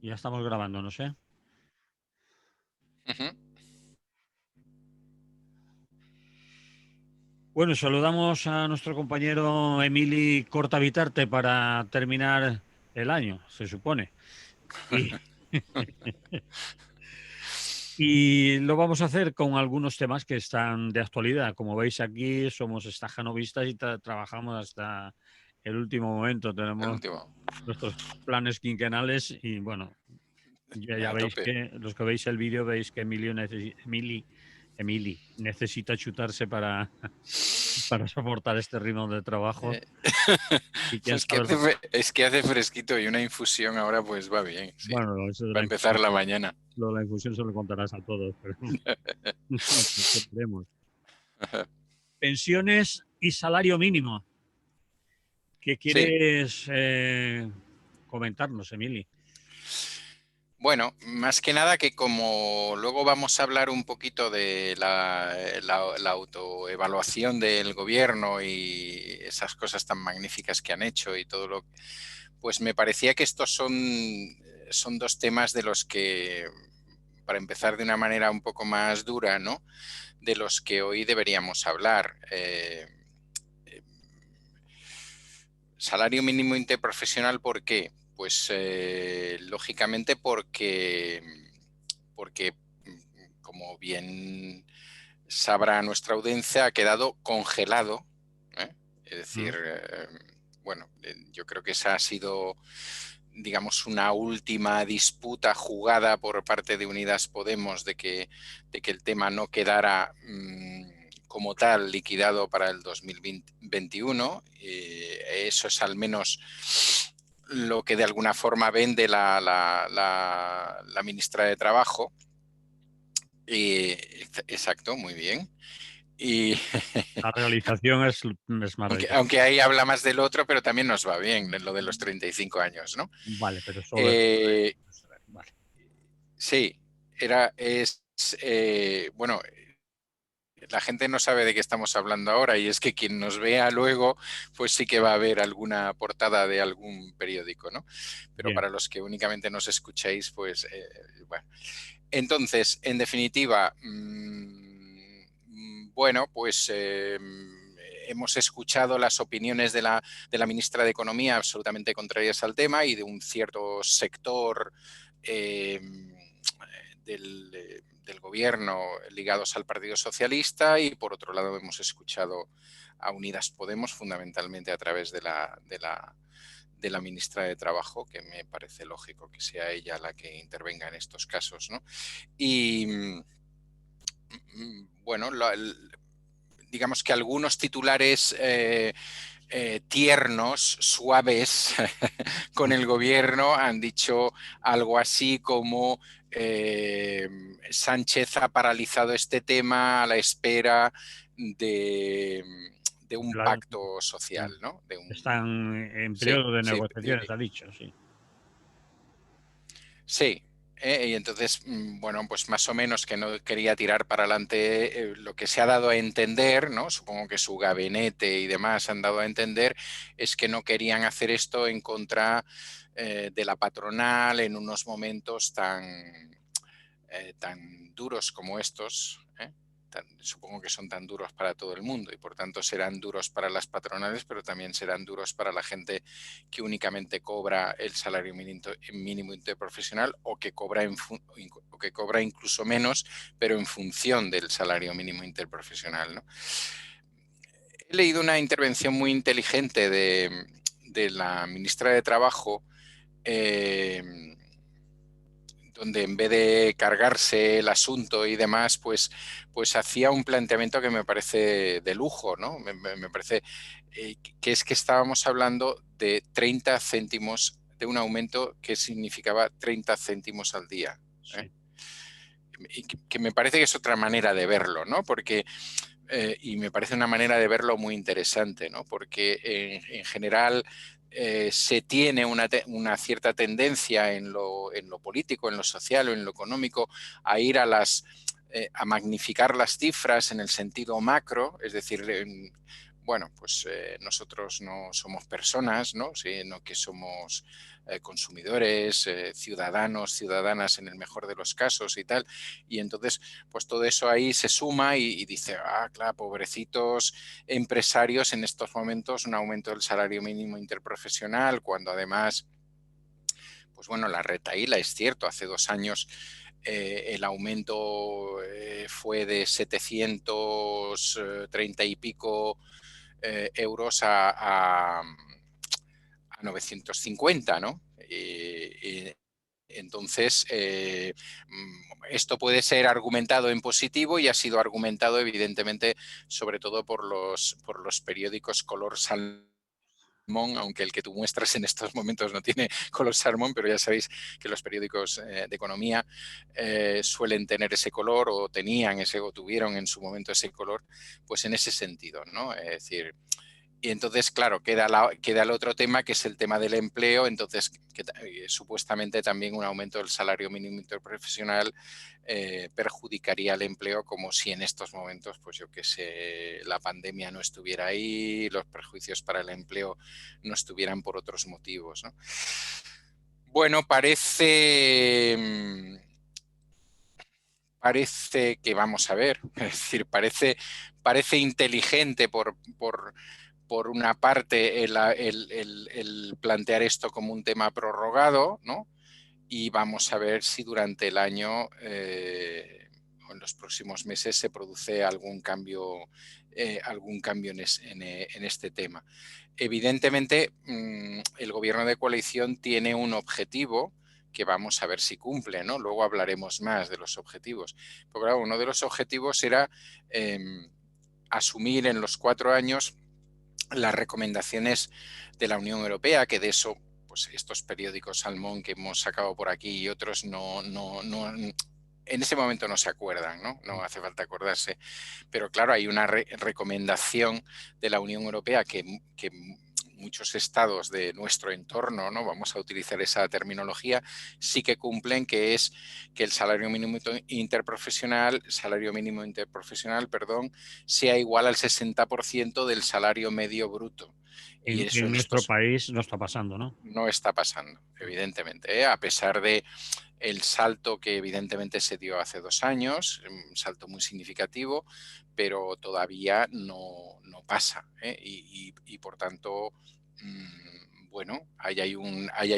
Ya estamos grabando, no sé. Ujú. Bueno, saludamos a nuestro compañero Emili Cortavitarte para terminar el año, se supone. Y, y lo vamos a hacer con algunos temas que están de actualidad. Como veis aquí, somos estajanovistas y trabajamos hasta el último momento. El Tenemos último. nuestros planes quinquenales y bueno, ya A veis tope. que los que veis el vídeo veis que Emili necesita chutarse para soportar este ritmo de trabajo Eh, y quién Pues que sabe hace, es que hace fresquito y una infusión ahora pues va bien, sí. bueno, eso de Va a la empezar infusión, la mañana. lo de la infusión se lo contarás a todos, pero veremos. Pensiones y salario mínimo. ¿Qué Sí. quieres comentarnos, Emili? Bueno, más que nada que como luego vamos a hablar un poquito de la autoevaluación del gobierno y esas cosas tan magníficas que han hecho y todo lo, pues me parecía que estos son dos temas de los que, para empezar de una manera un poco más dura, ¿no? De los que hoy deberíamos hablar. Salario mínimo interprofesional, ¿por qué? Pues lógicamente porque, como bien sabrá nuestra audiencia, ha quedado congelado. ¿Eh? Es ¿Mm? decir, bueno, yo creo que esa ha sido, digamos, una última disputa jugada por parte de Unidas Podemos de que el tema no quedara como tal liquidado para el 2021. Eso es al menos lo que de alguna forma vende la ministra de Trabajo. Exacto, muy bien. Y La realización es maravillosa. aunque ahí habla más del otro, pero también nos va bien lo de los 35 años, ¿no? Vale, pero solo el otro de... Eh, Vale. sí, bueno, la gente no sabe de qué estamos hablando ahora y es que quien nos vea luego, pues sí que va a ver alguna portada de algún periódico, ¿no? Pero Bien. para los que únicamente nos escucháis, pues bueno. Entonces, en definitiva, bueno, pues hemos escuchado las opiniones de la ministra de Economía absolutamente contrarias al tema y de un cierto sector del gobierno ligados al Partido Socialista, y por otro lado hemos escuchado a Unidas Podemos fundamentalmente a través de la ministra de Trabajo, que me parece lógico que sea ella la que intervenga en estos casos, ¿no? Y bueno, digamos que algunos titulares tiernos, suaves con el gobierno han dicho algo así como Sánchez ha paralizado este tema a la espera de, de un La- pacto social, ¿no? Están en Sí, periodo de sí, negociaciones, ha dicho, sí. sí. Y entonces, bueno, pues más o menos que no quería tirar para adelante lo que se ha dado a entender, ¿no? Supongo que su gabinete y demás han dado a entender, es que no querían hacer esto en contra de la patronal en unos momentos tan duros como estos. Supongo que son tan duros para todo el mundo y por tanto serán duros para las patronales, pero también serán duros para la gente que únicamente cobra el salario mínimo interprofesional o que cobra incluso menos, pero en función del salario mínimo interprofesional, ¿no? He leído una intervención muy inteligente de la ministra de Trabajo, donde en vez de cargarse el asunto y demás, pues hacía un planteamiento que me parece de lujo, ¿no? Me parece que es que estábamos hablando de 30 céntimos, de un aumento que significaba 30 céntimos al día. ¿Eh? Sí. Y que me parece que es otra manera de verlo, ¿no? Porque y me parece una manera de verlo muy interesante, ¿no? Porque en general se tiene una cierta tendencia en lo político, en lo social o en lo económico a ir a magnificar las cifras en el sentido macro, es decir, bueno, pues nosotros no somos personas, ¿no? Sino que somos consumidores, ciudadanos, ciudadanas en el mejor de los casos y tal. Y entonces, pues todo eso ahí se suma y dice, ah, claro, pobrecitos empresarios en estos momentos, un aumento del salario mínimo interprofesional, cuando además, pues bueno, la retahíla es cierto, hace 2 años el aumento fue de 730 y pico euros a 950, ¿no? Entonces, esto puede ser argumentado en positivo y ha sido argumentado, evidentemente, sobre todo por los periódicos color salmón, aunque el que tú muestras en estos momentos no tiene color salmón, pero ya sabéis que los periódicos de economía suelen tener ese color o tenían ese o tuvieron en su momento ese color, pues en ese sentido, ¿no? Es decir, y entonces, claro, queda el otro tema, que es el tema del empleo. Entonces, supuestamente también un aumento del salario mínimo interprofesional perjudicaría el empleo, como si en estos momentos, pues yo qué sé, la pandemia no estuviera ahí, los perjuicios para el empleo no estuvieran por otros motivos, ¿no? Bueno, parece que vamos a ver, es decir, parece inteligente por una parte el plantear esto como un tema prorrogado, ¿no? Y vamos a ver si durante el año o en los próximos meses se produce algún cambio en este tema. Evidentemente, el gobierno de coalición tiene un objetivo que vamos a ver si cumple, ¿no? Luego hablaremos más de los objetivos. Pero claro, uno de los objetivos era asumir en los 4 años las recomendaciones de la Unión Europea, que de eso, pues estos periódicos Salmón que hemos sacado por aquí y otros en ese momento no se acuerdan, ¿no? No hace falta acordarse. Pero claro, hay una recomendación de la Unión Europea que muchos estados de nuestro entorno, ¿no? Vamos a utilizar esa terminología, sí que cumplen, que es que el salario mínimo interprofesional, perdón, sea igual al 60% del salario medio bruto. Y eso En en nuestro estos país no está pasando, ¿no? no está pasando, evidentemente, ¿eh? A pesar de el salto que evidentemente se dio hace 2 años, un salto muy significativo, pero todavía no pasa, ¿eh? Y por tanto, bueno, ahí hay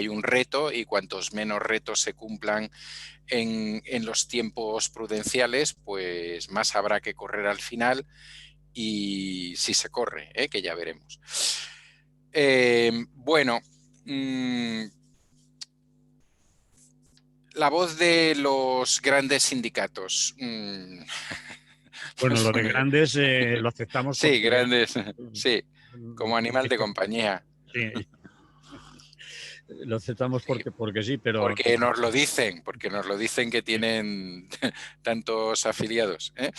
un reto, y cuantos menos retos se cumplan en los tiempos prudenciales, pues más habrá que correr al final, y si se corre, que ya veremos. Bueno, la voz de los grandes sindicatos. Bueno, Pues, lo de grandes lo aceptamos sí, porque grandes, sí, como animal de porque compañía. sí, lo aceptamos Sí, porque sí, pero porque nos lo dicen que tienen tantos afiliados, ¿eh?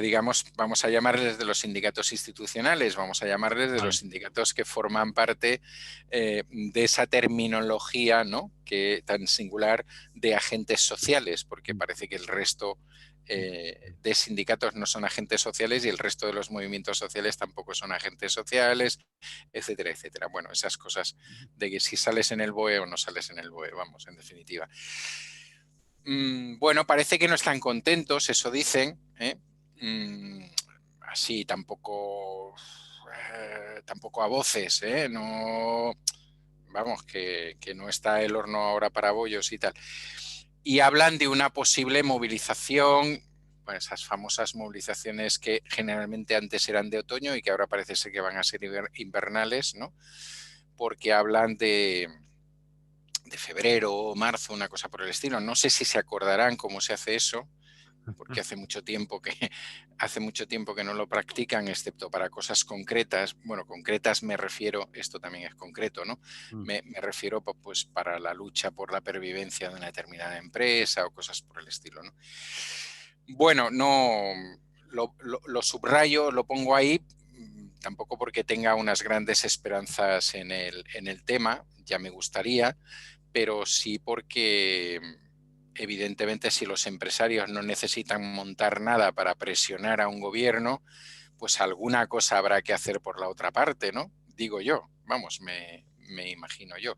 Digamos, vamos a llamarles de los sindicatos institucionales, vamos a llamarles de los vale. sindicatos que forman parte de esa terminología, ¿no?, que tan singular, de agentes sociales, porque parece que el resto de sindicatos no son agentes sociales y el resto de los movimientos sociales tampoco son agentes sociales, etcétera, etcétera. Bueno, esas cosas de que si sales en el BOE o no sales en el BOE, vamos, en definitiva. Bueno, parece que no están contentos, eso dicen, ¿eh? Así, tampoco a voces, ¿eh? No, vamos, que no está el horno ahora para bollos y tal. Y hablan de una posible movilización, bueno, esas famosas movilizaciones que generalmente antes eran de otoño y que ahora parece ser que van a ser invernales, ¿no? Porque hablan de febrero o marzo, una cosa por el estilo. No sé si se acordarán cómo se hace eso, porque hace mucho tiempo que no lo practican, excepto para cosas concretas. Bueno, concretas me refiero, esto también es concreto, ¿no? Me refiero pues para la lucha por la pervivencia de una determinada empresa o cosas por el estilo, ¿no? Bueno, no lo subrayo, lo pongo ahí, tampoco porque tenga unas grandes esperanzas en el tema, ya me gustaría, pero sí porque evidentemente si los empresarios no necesitan montar nada para presionar a un gobierno, pues alguna cosa habrá que hacer por la otra parte, ¿no? Digo yo, vamos, me imagino yo.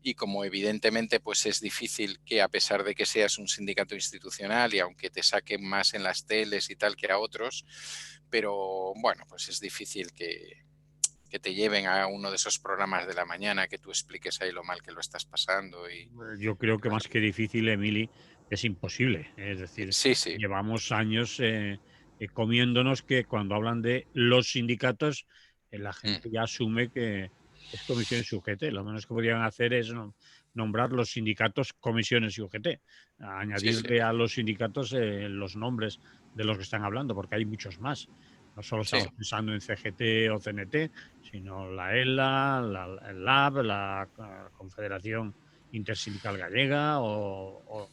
Y como evidentemente pues es difícil que, a pesar de que seas un sindicato institucional y aunque te saquen más en las teles y tal que a otros, pero bueno, pues es difícil que te lleven a uno de esos programas de la mañana, que tú expliques ahí lo mal que lo estás pasando y Yo creo que claro. más que difícil, Emily, es imposible. Es decir, Sí, sí. llevamos años comiéndonos que cuando hablan de los sindicatos, la Mm, gente ya asume que es comisión y UGT. Lo menos que podrían hacer es nombrar los sindicatos comisiones y UGT, sí, sí, añadirle a los sindicatos los nombres de los que están hablando, porque hay muchos más. No solo sí. estamos pensando en CGT o CNT, sino la ELA, el LAB, la Confederación Intersindical Gallega o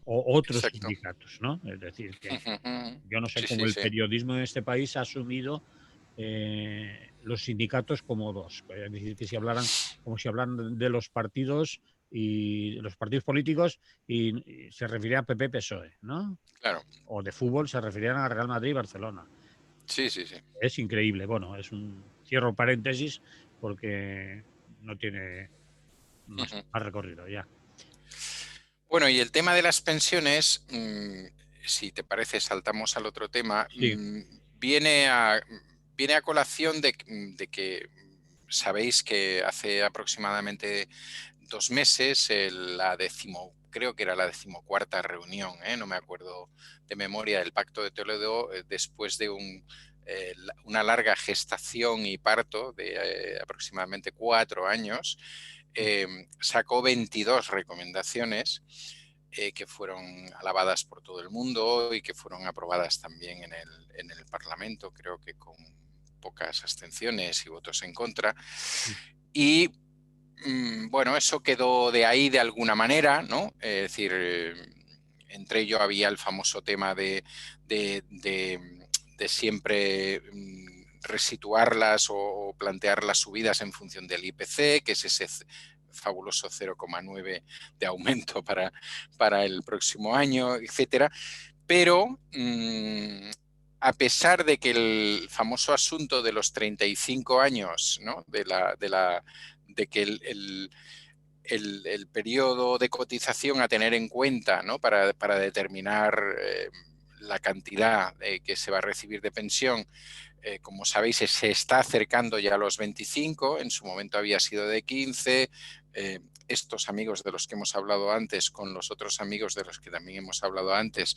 otros Exacto. sindicatos, ¿no? Es decir, que Ujú. yo no sé Sí, cómo sí, el sí. periodismo en este país ha asumido los sindicatos como dos. Es decir, que si hablaran, como si hablaran de los partidos y de los partidos políticos y se refiriera a PP PSOE, ¿no? Claro. O de fútbol se referían a Real Madrid y Barcelona. Sí, sí, sí. Es increíble. Bueno, es un cierro paréntesis porque no tiene Ujú. más recorrido ya. Bueno, y el tema de las pensiones, si te parece, saltamos al otro tema, Sí, viene a colación de que sabéis que hace aproximadamente 2 meses, creo que era la decimocuarta reunión, no me acuerdo de memoria, del Pacto de Toledo, después de una larga gestación y parto de aproximadamente 4 años, sacó 22 recomendaciones que fueron alabadas por todo el mundo y que fueron aprobadas también en el Parlamento, creo que con pocas abstenciones y votos en contra. Y bueno, eso quedó de ahí de alguna manera, ¿no? Es decir, entre ello había el famoso tema de, de- de siempre resituarlas o plantear las subidas en función del IPC, que es ese fabuloso 0,9 de aumento para el próximo año, etcétera. Pero a pesar de que el famoso asunto de los 35 años, ¿no? De que el periodo de cotización a tener en cuenta, ¿no? Para determinar la cantidad que se va a recibir de pensión, como sabéis, se está acercando ya a los 25, en su momento había sido de 15. Estos amigos de los que hemos hablado antes, con los otros amigos de los que también hemos hablado antes,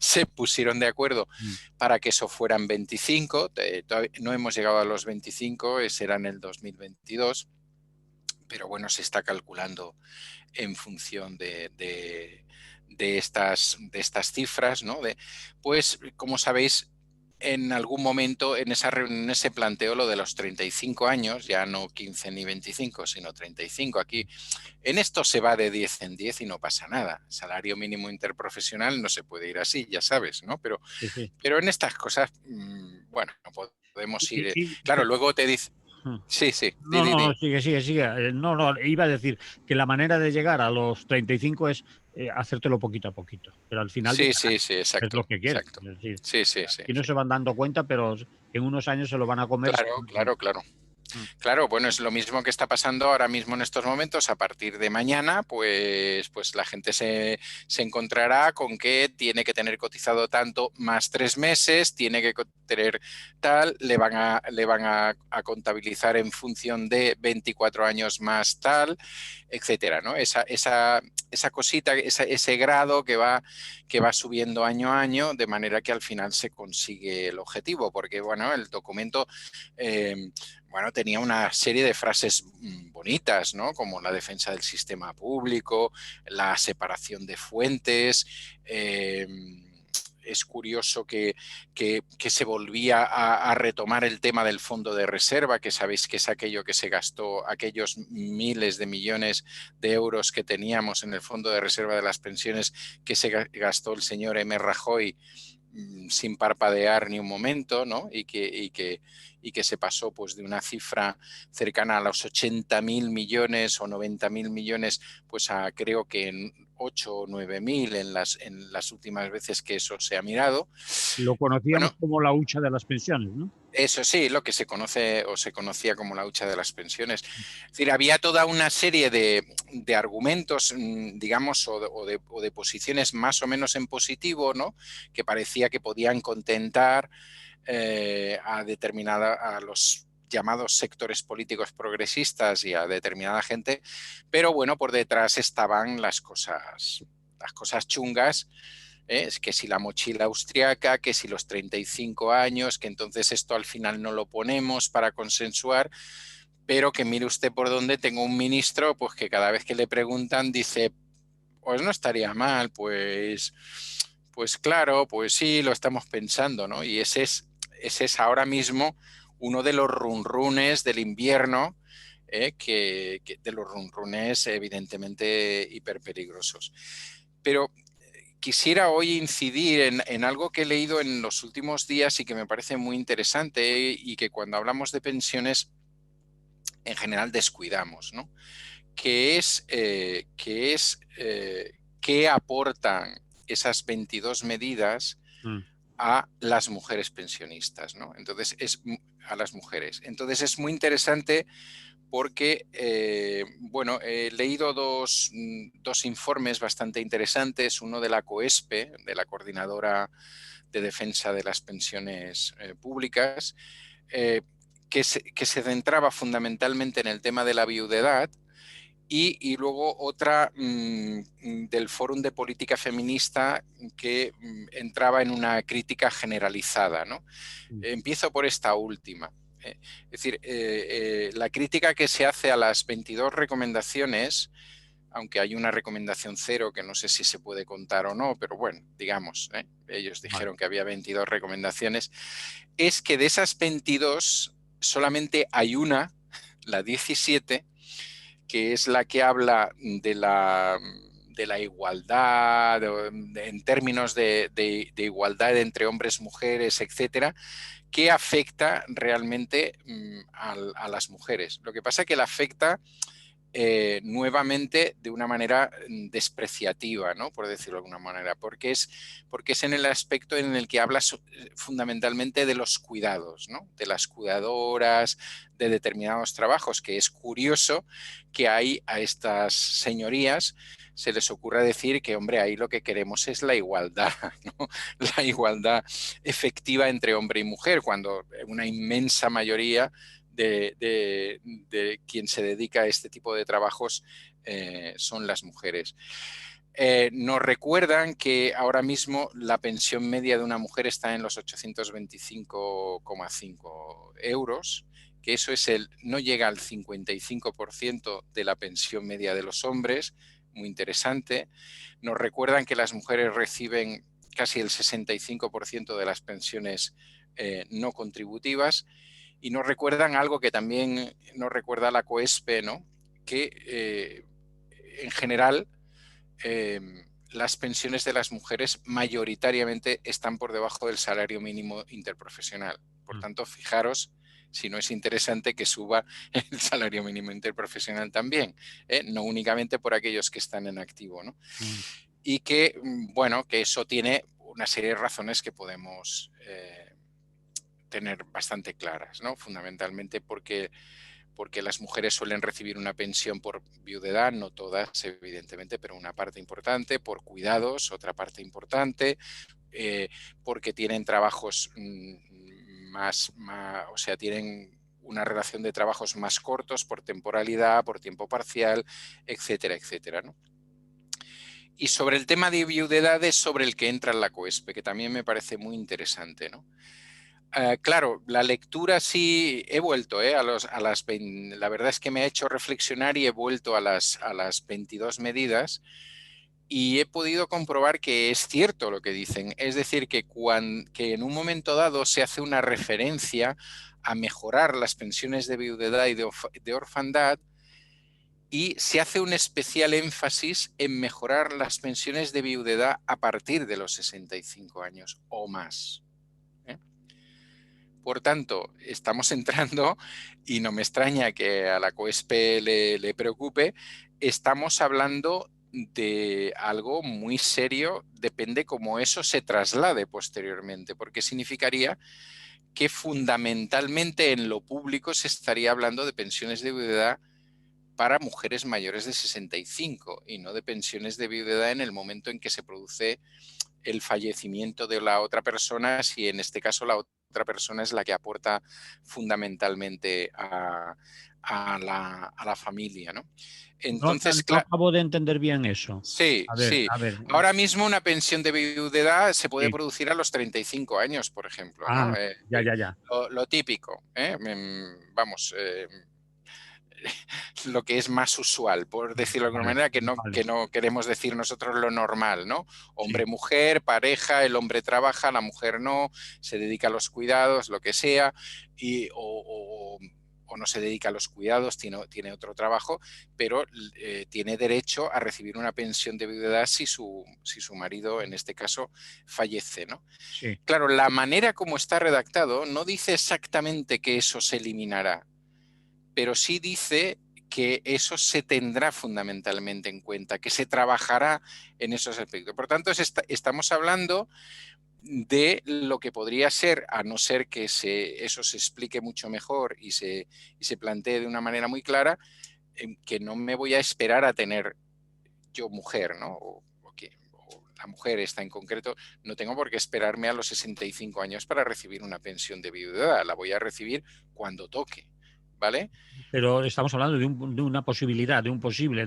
se pusieron de acuerdo mm, para que eso fueran 25. Todavía no hemos llegado a los 25, será en el 2022, pero bueno, se está calculando en función de estas cifras, ¿no? Pues, como sabéis, en algún momento en esa reunión se planteó lo de los 35 años, ya no 15 ni 25, sino 35. Aquí, en esto se va de 10 en 10 y no pasa nada. Salario mínimo interprofesional no se puede ir así, ya sabes, ¿no? sí, sí. Pero en estas cosas, bueno, podemos ir. Claro, Pero luego te dice. mm, Sí, sí, di, no, di, no, di. no, sigue, sigue, sigue. No, no, iba a decir que la manera de llegar a los 35 es hacértelo poquito a poquito, pero al final Sí, llegarán, sí, sí, es exacto, lo que quieren. exacto. Es decir, Sí, sí, sí, aquí no sí. se van dando cuenta, pero en unos años se lo van a comer Claro, seguro. claro, claro. Mm, Claro, bueno, es lo mismo que está pasando ahora mismo en estos momentos. A partir de mañana, pues la gente se encontrará con que tiene que tener cotizado tanto más 3 meses, tiene que tener tal, le van a contabilizar en función de 24 años más tal, etcétera, ¿no? Esa cosita, ese grado que va subiendo año a año, de manera que al final se consigue el objetivo, porque bueno, el documento bueno, tenía una serie de frases bonitas, ¿no? Como la defensa del sistema público, la separación de fuentes. Es curioso que se volvía a retomar el tema del fondo de reserva, que sabéis que es aquello que se gastó, aquellos miles de millones de euros que teníamos en el fondo de reserva de las pensiones que se gastó el señor M. Rajoy sin parpadear ni un momento, ¿no? y que se pasó pues de una cifra cercana a los 80.000 millones o 90.000 millones pues a creo que en 8 o 9.000 en las últimas veces que eso se ha mirado. Lo conocíamos Bueno, como la hucha de las pensiones, ¿no? eso sí, lo que se conoce o se conocía como la hucha de las pensiones. Es decir, había toda una serie de argumentos, digamos, o de posiciones más o menos en positivo, ¿no? Que parecía que podían contentar a los llamados sectores políticos progresistas y a determinada gente, pero bueno, por detrás estaban las cosas chungas. Es que si la mochila austriaca, que si los 35 años, que entonces esto al final no lo ponemos para consensuar, pero que mire usted por dónde tengo un ministro, pues que cada vez que le preguntan dice, pues no estaría mal, pues claro, pues sí, lo estamos pensando, ¿no? Y ese es ahora mismo uno de los runrunes del invierno, de los runrunes evidentemente hiperpeligrosos. Pero quisiera hoy incidir en algo que he leído en los últimos días y que me parece muy interesante y que cuando hablamos de pensiones en general descuidamos, ¿no? ¿Qué aportan esas 22 medidas Mm. a las mujeres pensionistas, ¿no? Entonces, a las mujeres. Entonces es muy interesante porque, bueno, he leído dos informes bastante interesantes, uno de la COESPE, de la Coordinadora de Defensa de las Pensiones Públicas, que se centraba fundamentalmente en el tema de la viudedad, y luego otra del Fórum de Política Feminista que entraba en una crítica generalizada, ¿no? Empiezo por esta última. Es decir, la crítica que se hace a las 22 recomendaciones, aunque hay una recomendación cero que no sé si se puede contar o no, pero bueno, digamos, ellos Vale. dijeron que había 22 recomendaciones, es que de esas 22 solamente hay una, la 17, que es la que habla de la igualdad, en términos de igualdad entre hombres, mujeres, etcétera, que afecta realmente a las mujeres. Lo que pasa es que la afecta nuevamente de una manera despreciativa, ¿no? Por decirlo de alguna manera, porque es en el aspecto en el que habla fundamentalmente de los cuidados, ¿no? De las cuidadoras, de determinados trabajos, que es curioso que hay a estas señorías se les ocurra decir que, hombre, ahí lo que queremos es la igualdad, ¿no? La igualdad efectiva entre hombre y mujer, cuando una inmensa mayoría de quien se dedica a este tipo de trabajos son las mujeres. Nos recuerdan que ahora mismo la pensión media de una mujer está en los 825,5 euros, que eso no llega al 55% de la pensión media de los hombres, muy interesante. Nos recuerdan que las mujeres reciben casi el 65% de las pensiones no contributivas, y nos recuerdan algo que también nos recuerda la COESPE, ¿no? Que en general las pensiones de las mujeres mayoritariamente están por debajo del salario mínimo interprofesional. Por tanto, fijaros si no es interesante que suba el salario mínimo interprofesional también, no únicamente por aquellos que están en activo, ¿no? Y que, bueno, que eso tiene una serie de razones que podemos tener bastante claras, ¿no? Fundamentalmente porque las mujeres suelen recibir una pensión por viudedad, no todas, evidentemente, pero una parte importante, por cuidados, otra parte importante, porque tienen trabajos o sea, tienen una relación de trabajos más cortos por temporalidad, por tiempo parcial, etcétera, etcétera, ¿no? Y sobre el tema de viudedad es sobre el que entra la COESPE, que también me parece muy interesante, ¿no? Claro, la lectura sí, he vuelto la verdad es que me ha hecho reflexionar y he vuelto a las 22 medidas y he podido comprobar que es cierto lo que dicen. Es decir, que en un momento dado se hace una referencia a mejorar las pensiones de viudedad y de orfandad, y se hace un especial énfasis en mejorar las pensiones de viudedad a partir de los 65 años o más. Por tanto, estamos entrando, y no me extraña que a la COESPE le preocupe, estamos hablando de algo muy serio, depende cómo eso se traslade posteriormente, porque significaría que fundamentalmente en lo público se estaría hablando de pensiones de viudedad para mujeres mayores de 65 y no de pensiones de viudedad en el momento en que se produce el fallecimiento de la otra persona, si en este caso la otra persona es la que aporta fundamentalmente a la familia, ¿no? No, Entonces, no claro, acabo de entender bien eso. sí, sí. A ver. Ahora mismo una pensión de viudedad se puede producir a los 35 años, por ejemplo, Ah, ¿no? ya. Lo típico, ¿eh? Vamos, lo que es más usual, por decirlo de alguna Vale, manera, vale. que no queremos decir nosotros lo normal, ¿no? Sí, Hombre-mujer, pareja, el hombre trabaja, la mujer no, se dedica a los cuidados, lo que sea, o no se dedica a los cuidados, tiene otro trabajo, pero tiene derecho a recibir una pensión de viudedad si su marido, en este caso, fallece, ¿no? sí. Claro, la manera como está redactado no dice exactamente que eso se eliminará, pero sí dice que eso se tendrá fundamentalmente en cuenta, que se trabajará en esos aspectos. Por tanto, estamos hablando de lo que podría ser, a no ser que eso se explique mucho mejor y se plantee de una manera muy clara, que no me voy a esperar a tener yo mujer, ¿no? O la mujer está en concreto, no tengo por qué esperarme a los 65 años para recibir una pensión de viudedad, la voy a recibir cuando toque, ¿vale? Pero estamos hablando de una posibilidad, de un posible,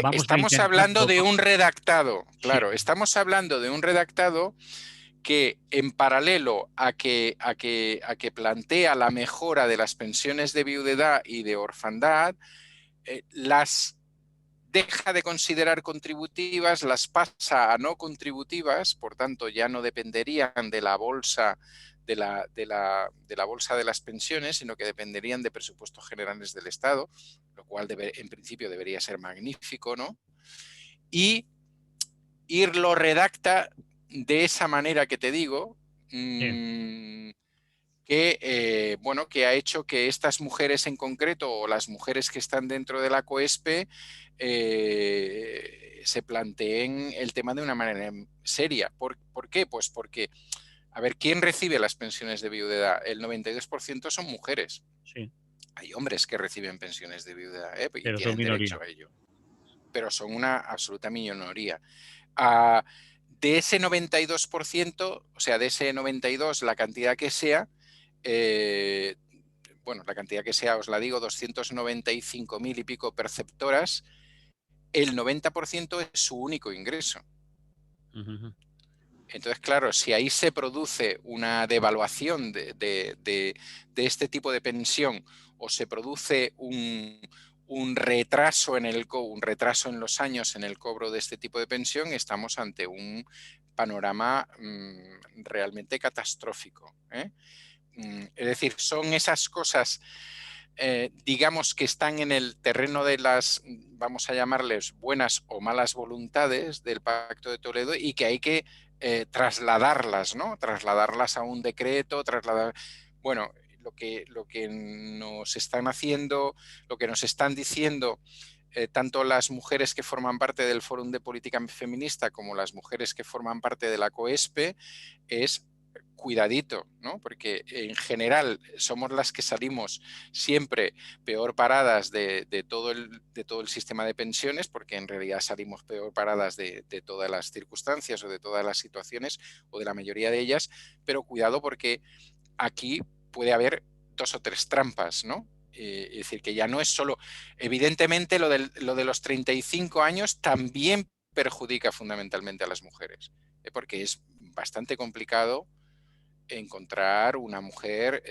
vamos a Estamos hablando intentarlo. de un redactado, Sí, claro, estamos hablando de un redactado que en paralelo a que plantea la mejora de las pensiones de viudedad y de orfandad, las deja de considerar contributivas, las pasa a no contributivas, por tanto ya no dependerían de la bolsa de la bolsa de las pensiones, sino que dependerían de presupuestos generales del Estado, lo cual en principio debería ser magnífico, ¿no? Y lo redacta de esa manera que te digo, sí. bueno, que ha hecho que estas mujeres en concreto o las mujeres que están dentro de la COESPE se planteen el tema de una manera seria. ¿Por qué? Pues porque, a ver, ¿quién recibe las pensiones de viudedad? El 92% son mujeres. Sí, Hay hombres que reciben pensiones de viudedad, y pero son tienen minoría. derecho a ello, pero son una absoluta minoría. Ah, de ese 92%, o sea, de ese 92, la cantidad que sea, eh, bueno, la cantidad que sea, os la digo, 295.000 y pico perceptoras, el 90% es su único ingreso. Ujú. Entonces, claro, si ahí se produce una devaluación de este tipo de pensión o se produce un retraso un retraso en los años en el cobro de este tipo de pensión, estamos ante un panorama realmente catastrófico, ¿eh? Es decir, son esas cosas, digamos, que están en el terreno de las, vamos a llamarles, buenas o malas voluntades del Pacto de Toledo y que hay que trasladarlas, ¿no? Trasladarlas a un decreto, bueno, lo que nos están haciendo, lo que nos están diciendo tanto las mujeres que forman parte del Fórum de Política Feminista como las mujeres que forman parte de la COESPE es cuidadito, ¿no? Porque en general somos las que salimos siempre peor paradas de todo el sistema de pensiones, porque en realidad salimos peor paradas de todas las circunstancias o de todas las situaciones o de la mayoría de ellas, pero cuidado porque aquí puede haber dos o tres trampas, ¿no? Es decir, que ya no es solo, evidentemente lo de los 35 años también perjudica fundamentalmente a las mujeres, porque es bastante complicado encontrar una mujer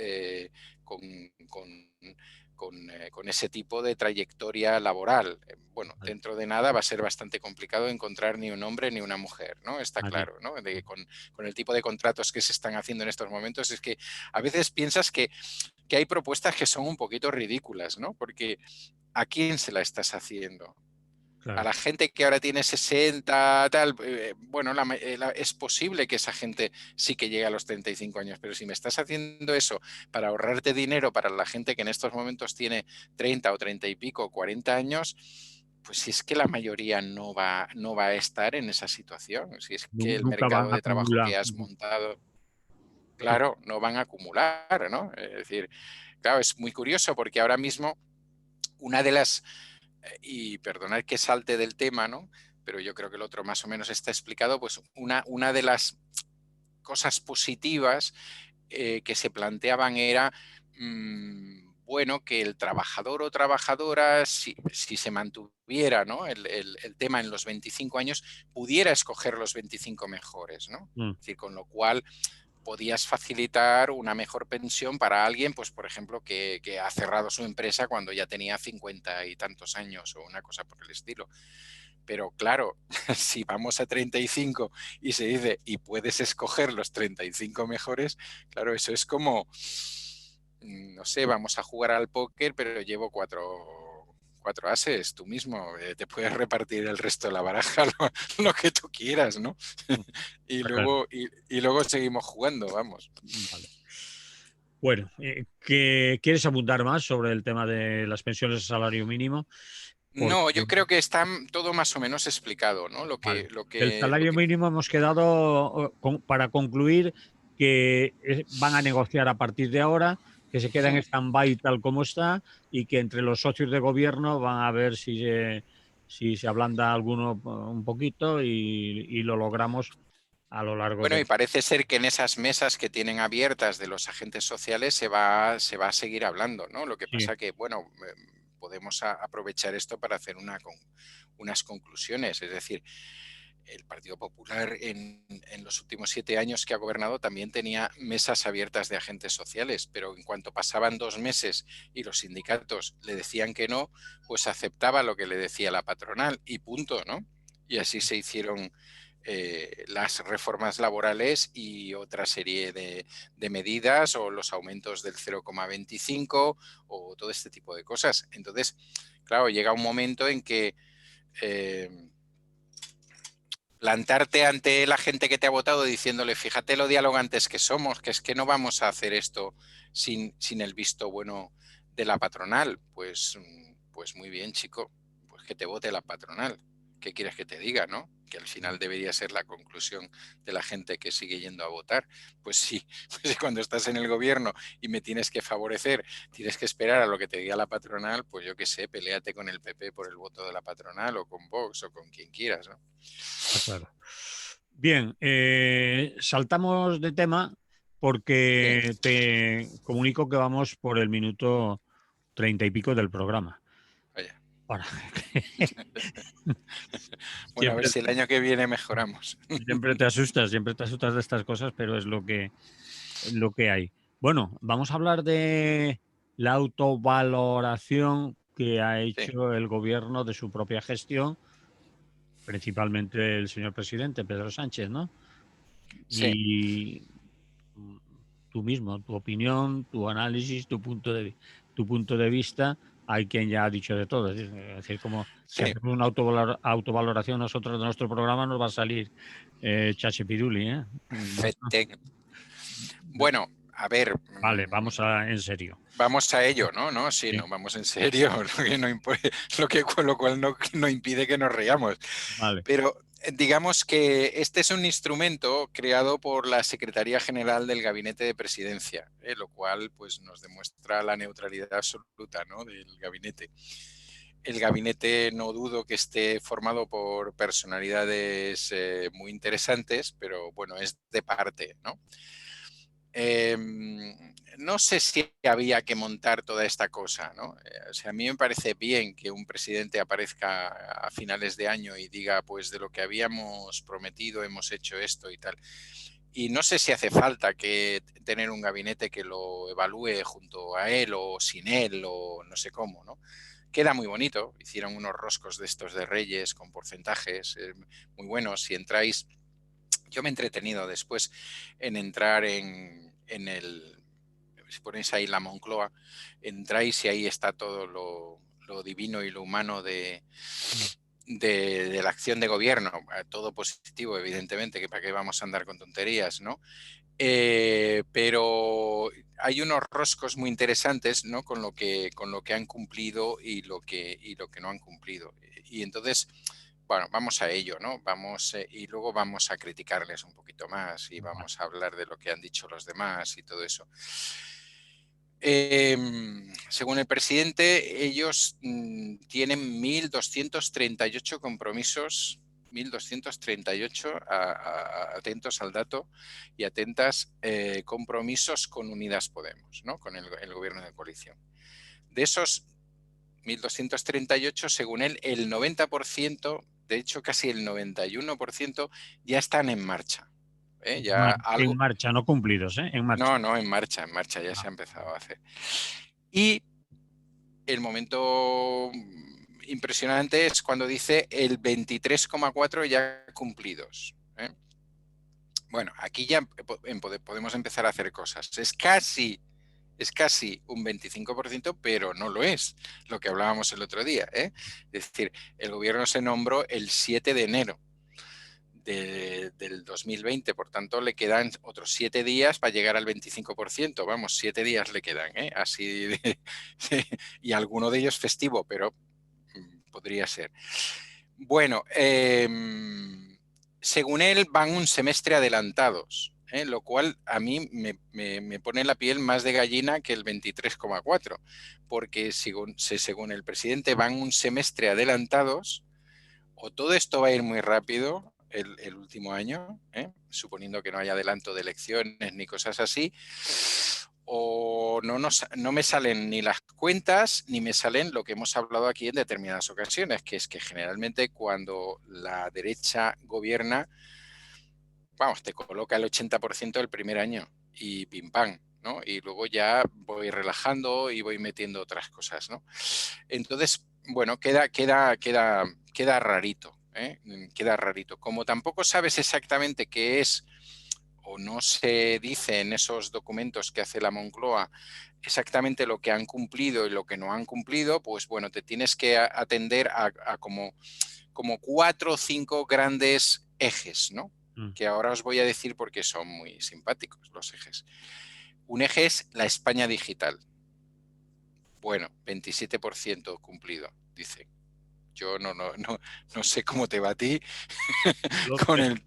con, con- con ese tipo de trayectoria laboral. Bueno, Vale, dentro de nada va a ser bastante complicado encontrar ni un hombre ni una mujer, ¿no? Está vale. claro, ¿no? Con el tipo de contratos que se están haciendo en estos momentos, es que a veces piensas que hay propuestas que son un poquito ridículas, ¿no? Porque ¿a quién se la estás haciendo? A claro. la gente que ahora tiene 60, tal, bueno, es posible que esa gente sí que llegue a los 35 años, pero si me estás haciendo eso para ahorrarte dinero para la gente que en estos momentos tiene 30 o 30 y pico, 40 años, pues si es que la mayoría no va a estar en esa situación, si es que el Nunca van mercado a de trabajo acumular. que has montado, Sí. claro, no van a acumular, ¿no? Es decir, claro, es muy curioso porque ahora mismo una de las y perdonad que salte del tema, ¿no? Pero yo creo que el otro más o menos está explicado, pues una de las cosas positivas que se planteaban era, bueno, que el trabajador o trabajadora, si se mantuviera, ¿no? El tema en los 25 años, pudiera escoger los 25 mejores, ¿no? Mm. Es decir, con lo cual podías facilitar una mejor pensión para alguien, pues por ejemplo, que ha cerrado su empresa cuando ya tenía 50 y tantos años o una cosa por el estilo. Pero claro, si vamos a 35 y se dice, y puedes escoger los 35 mejores, claro, eso es como, no sé, vamos a jugar al póker, pero llevo cuatro ases, tú mismo, te puedes repartir el resto de la baraja lo que tú quieras, ¿no? Mm. Y Está claro. luego seguimos jugando, vamos. Vale. Bueno, ¿quieres abundar más sobre el tema de las pensiones de salario mínimo? No, yo Porque, creo que está todo más o menos explicado, ¿no? vale, del salario Lo que mínimo hemos quedado, para concluir, que van a negociar a partir de ahora, que se queda en stand-by tal como está y que entre los socios de gobierno van a ver si se ablanda alguno un poquito y lo logramos a lo largo Bueno, de... y parece ser que en esas mesas que tienen abiertas de los agentes sociales se va a seguir hablando, ¿no? Lo que Sí, pasa que, bueno, podemos aprovechar esto para hacer unas conclusiones. Es decir, el Partido Popular en los últimos 7 años que ha gobernado también tenía mesas abiertas de agentes sociales, pero en cuanto pasaban 2 meses y los sindicatos le decían que no, pues aceptaba lo que le decía la patronal y punto, ¿no? Y así se hicieron las reformas laborales y otra serie de medidas o los aumentos del 0,25 o todo este tipo de cosas. Entonces, claro, llega un momento en que eh, plantarte ante la gente que te ha votado diciéndole, fíjate lo dialogantes que somos, que es que no vamos a hacer esto sin el visto bueno de la patronal, pues muy bien, chico, pues que te vote la patronal. ¿Qué quieres que te diga, no? Que al final debería ser la conclusión de la gente que sigue yendo a votar. Pues sí, pues cuando estás en el gobierno y me tienes que favorecer, tienes que esperar a lo que te diga la patronal, pues yo qué sé, peléate con el PP por el voto de la patronal o con Vox o con quien quieras, ¿no? está claro. Bien, saltamos de tema Sí. porque te comunico que vamos por el minuto 30 y pico del programa. Vaya. Para Bueno, a ver siempre, si el año que viene mejoramos. siempre te asustas de estas cosas, pero es lo que hay. Bueno, vamos a hablar de la autovaloración que ha Sí, hecho el gobierno de su propia gestión, principalmente el señor presidente Pedro Sánchez, ¿no? sí, Y tú mismo, tu opinión, tu análisis, tu punto de vista, hay quien ya ha dicho de todo. Es decir, como si sí. hacemos una autovaloración nosotros de nuestro programa, nos va a salir Chachipiruli, ¿eh? Feten. Bueno, a ver, Vale, vamos en serio. vamos a ello, ¿no? No, sí, Sí, no, vamos en serio, lo que no con lo cual no impide que nos riamos. vale. Pero digamos que este es un instrumento creado por la Secretaría General del Gabinete de Presidencia, lo cual pues nos demuestra la neutralidad absoluta, ¿no? Del gabinete. El gabinete no dudo que esté formado por personalidades muy interesantes, pero bueno, es de parte, ¿no? Eh, no sé si había que montar toda esta cosa, ¿no? O sea, a mí me parece bien que un presidente aparezca a finales de año y diga, pues de lo que habíamos prometido hemos hecho esto y tal. Y no sé si hace falta que tener un gabinete que lo evalúe junto a él o sin él o no sé cómo, ¿no? Queda muy bonito, hicieron unos roscos de estos de Reyes con porcentajes muy buenos. Si entráis, yo me he entretenido después en entrar si ponéis ahí la Moncloa, entráis y ahí está todo lo divino y lo humano de la acción de gobierno, todo positivo, evidentemente, que para qué vamos a andar con tonterías, ¿no? Pero hay unos roscos muy interesantes, ¿no? con lo que han cumplido y lo que no han cumplido. Y entonces, bueno, vamos a ello, ¿no? Y luego vamos a criticarles un poquito más y Vale. vamos a hablar de lo que han dicho los demás y todo eso. Según el presidente, ellos tienen 1.238 compromisos, 1.238, atentos al dato y atentas, compromisos con Unidas Podemos, ¿no? Con el gobierno de coalición. De esos 1.238, según él, el 90%, de hecho casi el 91%, ya están en marcha. Ya En algo, marcha, no cumplidos, ¿eh? En marcha. no, en marcha, ya se ha Ah, empezado a hacer. Y el momento impresionante es cuando dice el 23,4 ya cumplidos. Bueno, aquí ya podemos empezar a hacer cosas. Es casi un 25%, pero no lo es, lo que hablábamos el otro día. Es decir, el gobierno se nombró el 7 de enero del 2020, por tanto le quedan otros 7 días para llegar al 25%, vamos, 7 días le quedan, así y alguno de ellos festivo, pero podría ser. Bueno, según él van un semestre adelantados, lo cual a mí me pone la piel más de gallina que el 23,4, porque según el presidente van un semestre adelantados, o todo esto va a ir muy rápido el último año, suponiendo que no haya adelanto de elecciones ni cosas así, o no me salen ni las cuentas ni me salen lo que hemos hablado aquí en determinadas ocasiones, que es que generalmente cuando la derecha gobierna, vamos, te coloca el 80% del primer año y pim pam, ¿no? Y luego ya voy relajando y voy metiendo otras cosas, ¿no? Entonces, bueno, queda rarito, ¿eh? Queda rarito. Como tampoco sabes exactamente qué es, o no se dice en esos documentos que hace la Moncloa exactamente lo que han cumplido y lo que no han cumplido, pues bueno, te tienes que atender a como 4 o 5 grandes ejes, ¿no? mm. Que ahora os voy a decir porque son muy simpáticos los ejes. Un eje es la España digital. Bueno, 27% cumplido, dice. Yo no sé cómo te va a ti Lo, con el...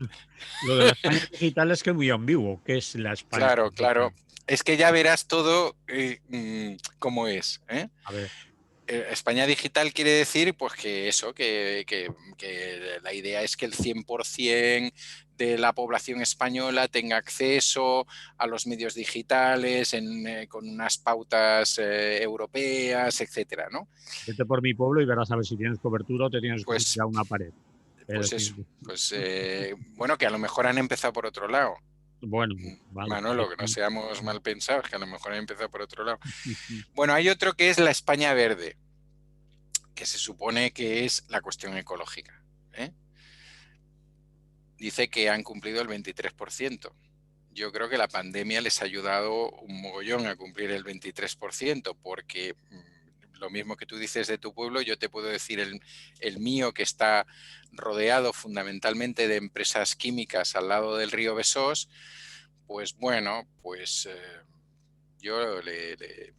lo de la España digital es que es muy ambiguo. ¿Qué es la España Claro. digital? Es que ya verás todo cómo es. A ver, España digital quiere decir pues que eso, que la idea es que el 100% de la población española tenga acceso a los medios digitales con unas pautas europeas, etcétera, ¿no? vete por mi pueblo y verás a ver si tienes cobertura o te tienes que subir Pues, a una pared. Es pues decir, eso. Pues bueno, que a lo mejor han empezado por otro lado. bueno, vale. Manolo, que no seamos mal pensados, que a lo mejor han empezado por otro lado. Bueno, hay otro que es la España verde, que se supone que es la cuestión ecológica. Dice que han cumplido el 23%. Yo creo que la pandemia les ha ayudado un mogollón a cumplir el 23%, porque lo mismo que tú dices de tu pueblo, yo te puedo decir el mío, que está rodeado fundamentalmente de empresas químicas al lado del río Besós, pues bueno, pues yo le Siguiendo,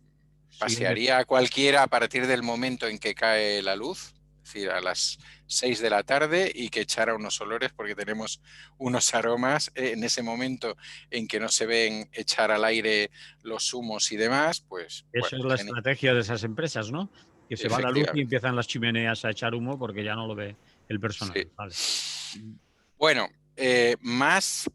pasearía a cualquiera a partir del momento en que cae la luz, es decir, a las 6 de la tarde, y que echara unos olores porque tenemos unos aromas en ese momento en que no se ven echar al aire los humos y demás, pues eso bueno, es la estrategia de esas empresas, ¿no? Que se va la luz y efectivamente. empiezan las chimeneas a echar humo porque ya no lo ve el Sí. personal. Vale. Bueno, más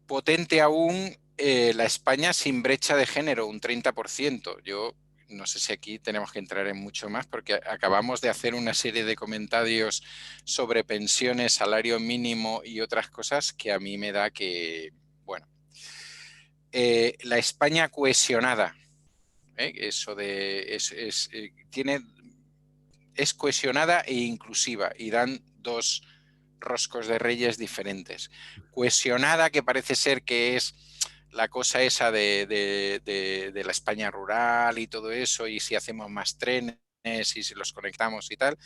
potente aún, la España sin brecha de género, un 30%. Yo no sé si aquí tenemos que entrar en mucho más porque acabamos de hacer una serie de comentarios sobre pensiones, salario mínimo y otras cosas que a mí me da que, bueno, la España cohesionada, eso de, es cohesionada e inclusiva y dan dos roscos de reyes diferentes. Cohesionada, que parece ser que es la cosa esa de la España rural y todo eso, y si hacemos más trenes y si los conectamos y tal.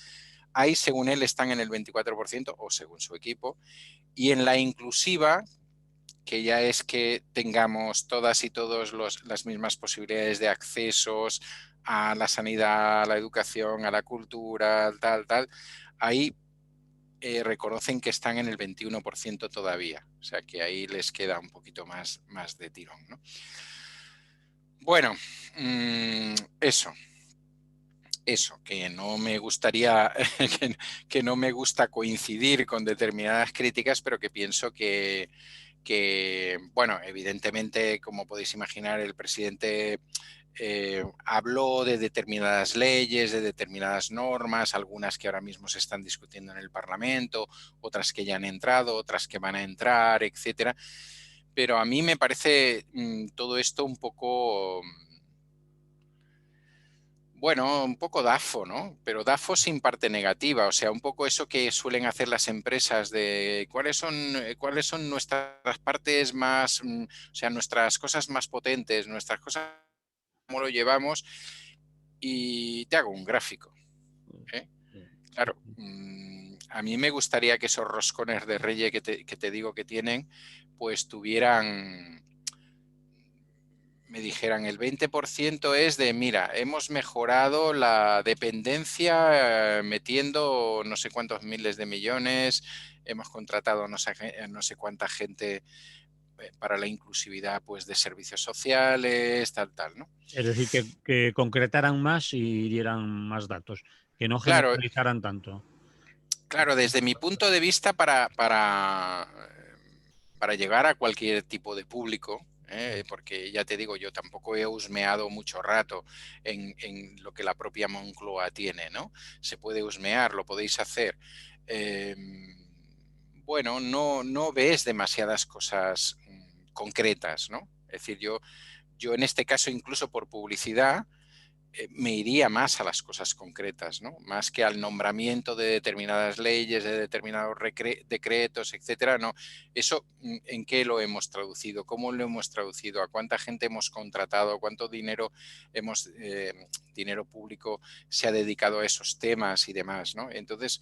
ahí según él están en el 24% o según su equipo. Y en la inclusiva, que ya es que tengamos todas y todos las mismas posibilidades de accesos a la sanidad, a la educación, a la cultura, tal, ahí reconocen que están en el 21% todavía. O sea que ahí les queda un poquito más de tirón, ¿no? Bueno, eso, que no me gustaría, que no me gusta coincidir con determinadas críticas, pero que pienso que, bueno, evidentemente, como podéis imaginar, el presidente habló de determinadas leyes, de determinadas normas, algunas que ahora mismo se están discutiendo en el Parlamento, otras que ya han entrado, otras que van a entrar, etcétera. Pero a mí me parece todo esto un poco... Bueno, un poco DAFO, ¿no? Pero DAFO sin parte negativa, o sea, un poco eso que suelen hacer las empresas de cuáles son nuestras partes más, o sea, nuestras cosas más potentes, nuestras cosas, cómo lo llevamos, y te hago un gráfico, ¿eh? Claro, a mí me gustaría que esos roscones de Reyes que te digo que tienen, pues me dijeran el 20% es de, mira, hemos mejorado la dependencia metiendo no sé cuántos miles de millones, hemos contratado no sé cuánta gente para la inclusividad pues, de servicios sociales, tal, ¿no? Es decir, que concretaran más y dieran más datos, que no Claro, generalizaran tanto. claro, desde mi punto de vista, para llegar a cualquier tipo de público, porque ya te digo, yo tampoco he husmeado mucho rato en lo que la propia Moncloa tiene, ¿no? Se puede husmear, lo podéis hacer. Bueno, no ves demasiadas cosas concretas, ¿no? Es decir, yo en este caso, incluso por publicidad, me iría más a las cosas concretas, ¿no? Más que al nombramiento de determinadas leyes, de determinados decretos, etcétera. No, eso ¿en qué lo hemos traducido? ¿Cómo lo hemos traducido? ¿A cuánta gente hemos contratado? ¿Cuánto dinero dinero público se ha dedicado a esos temas y demás, ¿no? Entonces,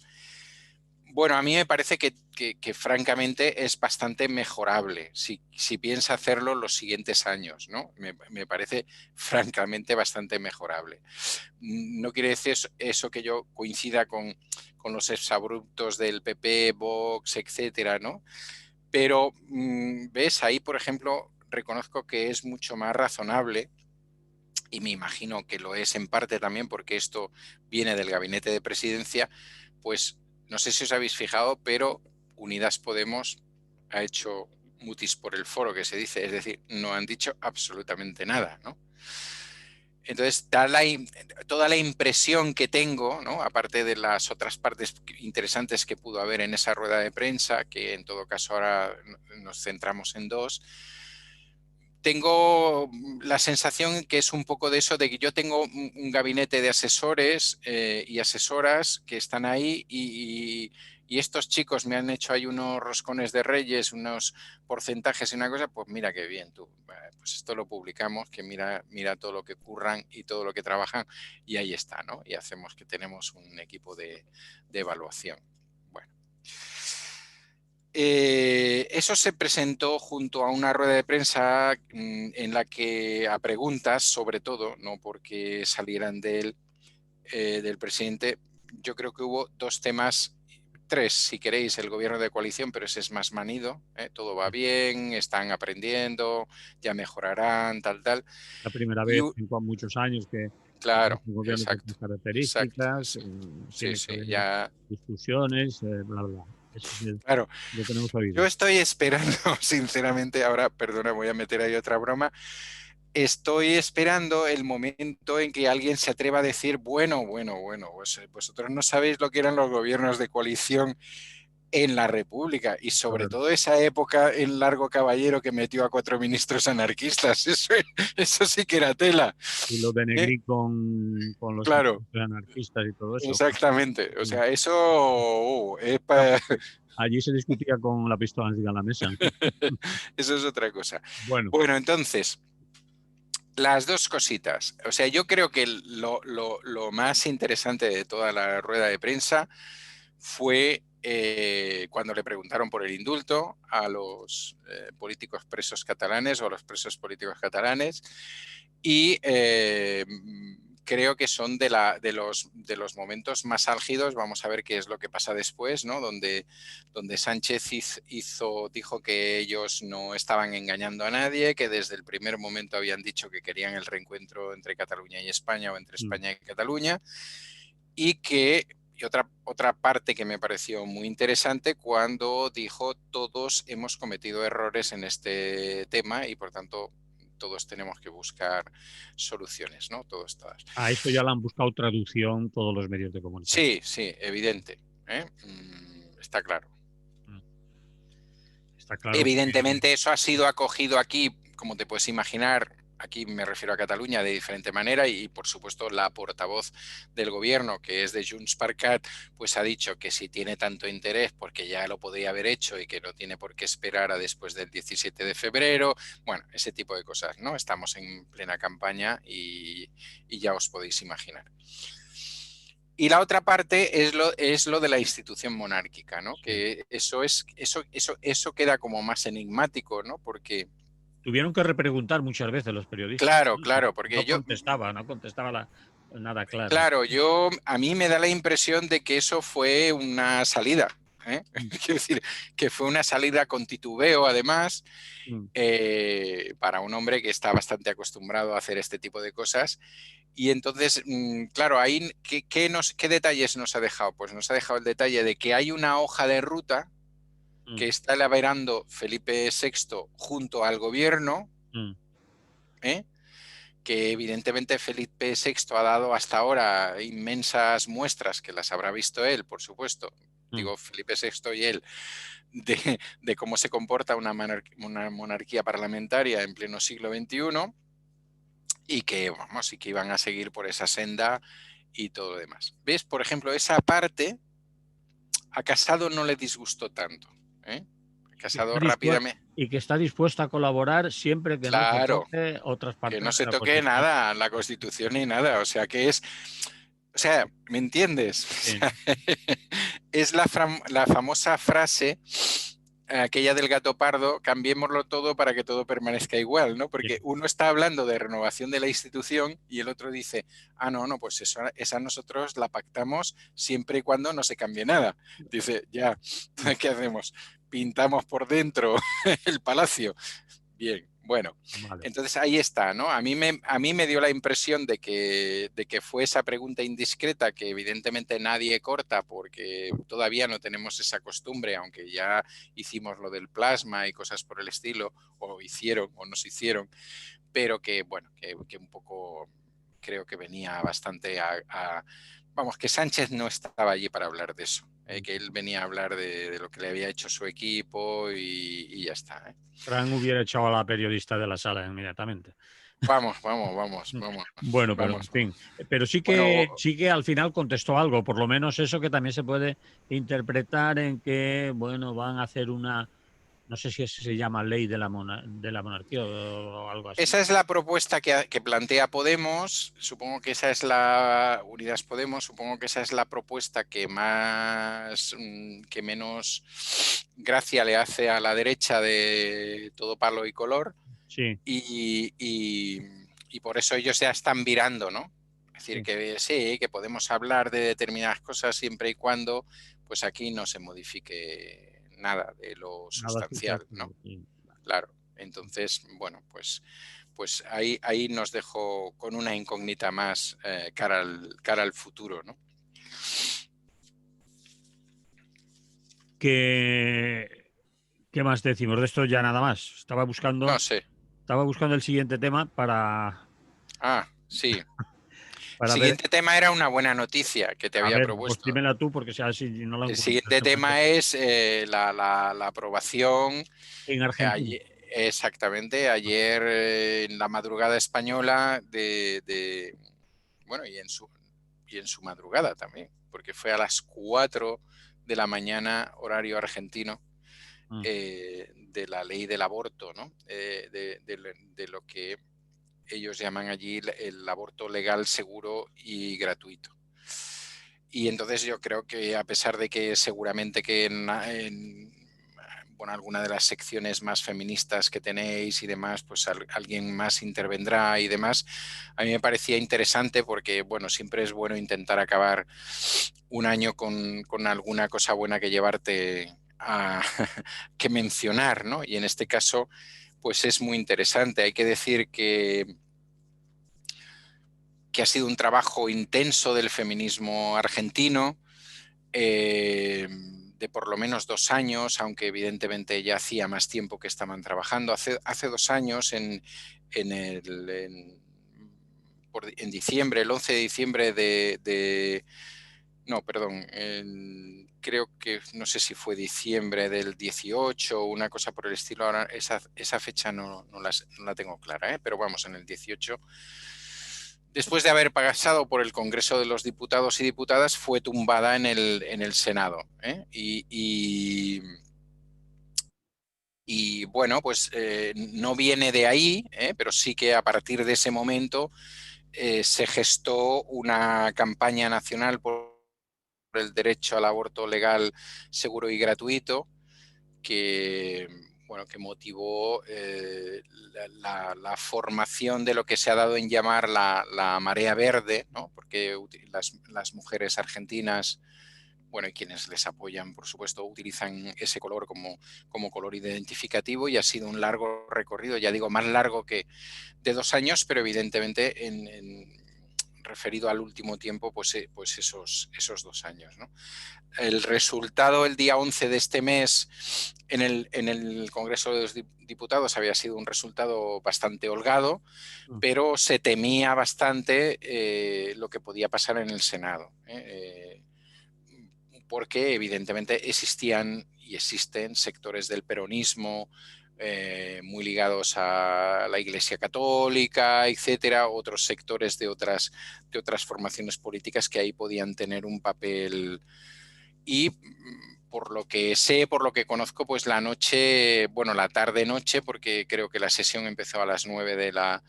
bueno, a mí me parece que francamente es bastante mejorable si piensa hacerlo los siguientes años, ¿no? Me parece francamente bastante mejorable. No quiere decir eso que yo coincida con los exabruptos del PP, Vox, etcétera, ¿no? Pero, ¿ves? Ahí, por ejemplo, reconozco que es mucho más razonable, y me imagino que lo es en parte también porque esto viene del gabinete de presidencia, pues no sé si os habéis fijado, pero Unidas Podemos ha hecho mutis por el foro, que se dice, es decir, no han dicho absolutamente nada, ¿no? Entonces, toda la impresión que tengo, ¿no? Aparte de las otras partes interesantes que pudo haber en esa rueda de prensa, que en todo caso ahora nos centramos en dos, tengo la sensación que es un poco de eso, de que yo tengo un gabinete de asesores y asesoras que están ahí y estos chicos me han hecho ahí unos roscones de Reyes, unos porcentajes y una cosa, pues mira qué bien tú, pues esto lo publicamos, que mira todo lo que curran y todo lo que trabajan y ahí está, ¿no? Y hacemos que tenemos un equipo de evaluación. Bueno. Eso se presentó junto a una rueda de prensa en la que a preguntas, sobre todo, no porque salieran del presidente, yo creo que hubo dos temas, tres, si queréis, el gobierno de coalición, pero ese es más manido, todo va bien, están aprendiendo, ya mejorarán, tal. La primera Y, vez en muchos años que claro, un gobierno con exacto, estas características, sí, tiene que sí, haber ya, discusiones, bla, bla. Eso sí, claro. lo tenemos Yo oído. estoy esperando, sinceramente, ahora, perdona, voy a meter ahí otra broma. Estoy esperando el momento en que alguien se atreva a decir, bueno, pues, vosotros no sabéis lo que eran los gobiernos de coalición en la República y sobre Claro. todo esa época en Largo Caballero que metió a 4 ministros anarquistas. Eso sí que era tela. Y lo de ¿Eh? Negri con los Claro, anarquistas y todo eso. exactamente. O sea, eso Ah, allí se discutía con la pistola encima de la mesa. eso es otra cosa. Bueno, Bueno, entonces, Las dos cositas. O sea, yo creo que lo más interesante de toda la rueda de prensa fue cuando le preguntaron por el indulto a los políticos presos catalanes o a los presos políticos catalanes y creo que son de los momentos más álgidos. Vamos a ver qué es lo que pasa después, ¿no? Donde Sánchez dijo que ellos no estaban engañando a nadie, que desde el primer momento habían dicho que querían el reencuentro entre Cataluña y España o entre España y Cataluña, y otra parte que me pareció muy interesante cuando dijo todos hemos cometido errores en este tema y por tanto todos tenemos que buscar soluciones, ¿no? Todas. A esto ya le han buscado traducción todos los medios de comunicación. Sí, evidente. Está claro. Está claro Evidentemente eso ha sido acogido aquí, como te puedes imaginar, aquí me refiero a Cataluña de diferente manera y por supuesto la portavoz del gobierno, que es de Junts per Cat, pues ha dicho que si tiene tanto interés porque ya lo podría haber hecho y que no tiene por qué esperar a después del 17 de febrero, bueno, ese tipo de cosas, ¿no? Estamos en plena campaña y ya os podéis imaginar. Y la otra parte es lo de la institución monárquica, ¿no? Sí. Que eso queda como más enigmático, ¿no? Porque tuvieron que repreguntar muchas veces los periodistas. Claro, porque no contestaba nada claro. Claro, a mí me da la impresión de que eso fue una salida, ¿eh? Quiero decir, que fue una salida con titubeo, además, para un hombre que está bastante acostumbrado a hacer este tipo de cosas. Y entonces, claro, ahí, ¿qué detalles nos ha dejado? Pues nos ha dejado el detalle de que hay una hoja de ruta que está elaborando Felipe VI junto al gobierno, que evidentemente Felipe VI ha dado hasta ahora inmensas muestras, que las habrá visto él, por supuesto, digo Felipe VI y él, de cómo se comporta una monarquía parlamentaria en pleno siglo XXI, y que, vamos, y que iban a seguir por esa senda y todo lo demás. ¿Ves? Por ejemplo, esa parte a Casado no le disgustó tanto. Casado rápidamente. Y que está dispuesta a colaborar siempre que no se toque otras partes. Que no se toque nada, la Constitución ni nada. O sea, que es... O sea, ¿me entiendes? Sí. O sea, es la famosa frase, aquella del gato pardo, cambiémoslo todo para que todo permanezca igual, ¿no? Porque uno está hablando de renovación de la institución y el otro dice, no, pues esa nosotros la pactamos siempre y cuando no se cambie nada. Dice, ya, ¿qué hacemos? Pintamos por dentro el palacio. Bien, bueno, vale. Entonces ahí está, ¿no? A mí me dio la impresión de que fue esa pregunta indiscreta que evidentemente nadie corta porque todavía no tenemos esa costumbre, aunque ya hicimos lo del plasma y cosas por el estilo, o hicieron o nos hicieron, pero que, bueno, que un poco creo que venía bastante vamos, que Sánchez no estaba allí para hablar de eso. Que él venía a hablar de lo que le había hecho su equipo y ya está. Fran hubiera echado a la periodista de la sala inmediatamente. Vamos. Bueno, pero en fin. Pero sí que al final contestó algo, por lo menos eso que también se puede interpretar en que, bueno, van a hacer una... No sé si se llama ley de la monarquía o algo así. Esa es la propuesta que plantea Podemos. Supongo que esa es la Unidas Podemos. Supongo que esa es la propuesta que menos gracia le hace a la derecha de todo palo y color. Sí. Y por eso ellos ya están virando, ¿no? Es decir, que sí, que podemos hablar de determinadas cosas siempre y cuando, pues aquí no se modifique nada de lo sustancial, ¿no? Claro. Entonces, bueno, pues ahí nos dejó con una incógnita más cara al futuro, ¿no? ¿Qué más decimos? De esto ya nada más. Estaba buscando el siguiente tema para... Sí. El siguiente tema era una buena noticia que te había propuesto. Pues dímela tú porque si no la encuentro. El siguiente tema es la aprobación en Argentina. Exactamente, ayer en la madrugada española bueno, y en su madrugada también, porque fue a las 4 de la mañana, horario argentino, de la ley del aborto, ¿no? De lo que ellos llaman allí el aborto legal, seguro y gratuito. Y entonces yo creo que, a pesar de que seguramente que bueno, alguna de las secciones más feministas que tenéis y demás, pues alguien más intervendrá y demás, a mí me parecía interesante porque, bueno, siempre es bueno intentar acabar un año con alguna cosa buena que llevarte que mencionar, ¿no? Y en este caso, pues es muy interesante. Hay que decir que ha sido un trabajo intenso del feminismo argentino, de por lo menos 2 años, aunque evidentemente ya hacía más tiempo que estaban trabajando. Hace 2 años, en diciembre, el 11 de diciembre no, perdón, creo que no sé si fue diciembre del 18 o una cosa por el estilo. Ahora esa fecha no la tengo clara, pero vamos, en el 18, después de haber pasado por el Congreso de los Diputados y Diputadas, fue tumbada en el Senado. Y bueno, pues no viene de ahí, pero sí que a partir de ese momento se gestó una campaña nacional por el derecho al aborto legal, seguro y gratuito, que, bueno, que motivó la formación de lo que se ha dado en llamar la marea verde, ¿no? Porque las mujeres argentinas, bueno, y quienes les apoyan, por supuesto, utilizan ese color como color identificativo, y ha sido un largo recorrido, ya digo, más largo que de 2 años, pero evidentemente referido al último tiempo, pues esos 2 años, ¿no? El resultado el día 11 de este mes en el Congreso de los Diputados había sido un resultado bastante holgado, pero se temía bastante lo que podía pasar en el Senado, porque evidentemente existían y existen sectores del peronismo muy ligados a la Iglesia Católica, etcétera, otros sectores de otras formaciones políticas que ahí podían tener un papel. Y por lo que sé, por lo que conozco, pues la tarde-noche, porque creo que la sesión empezó a las 9 de la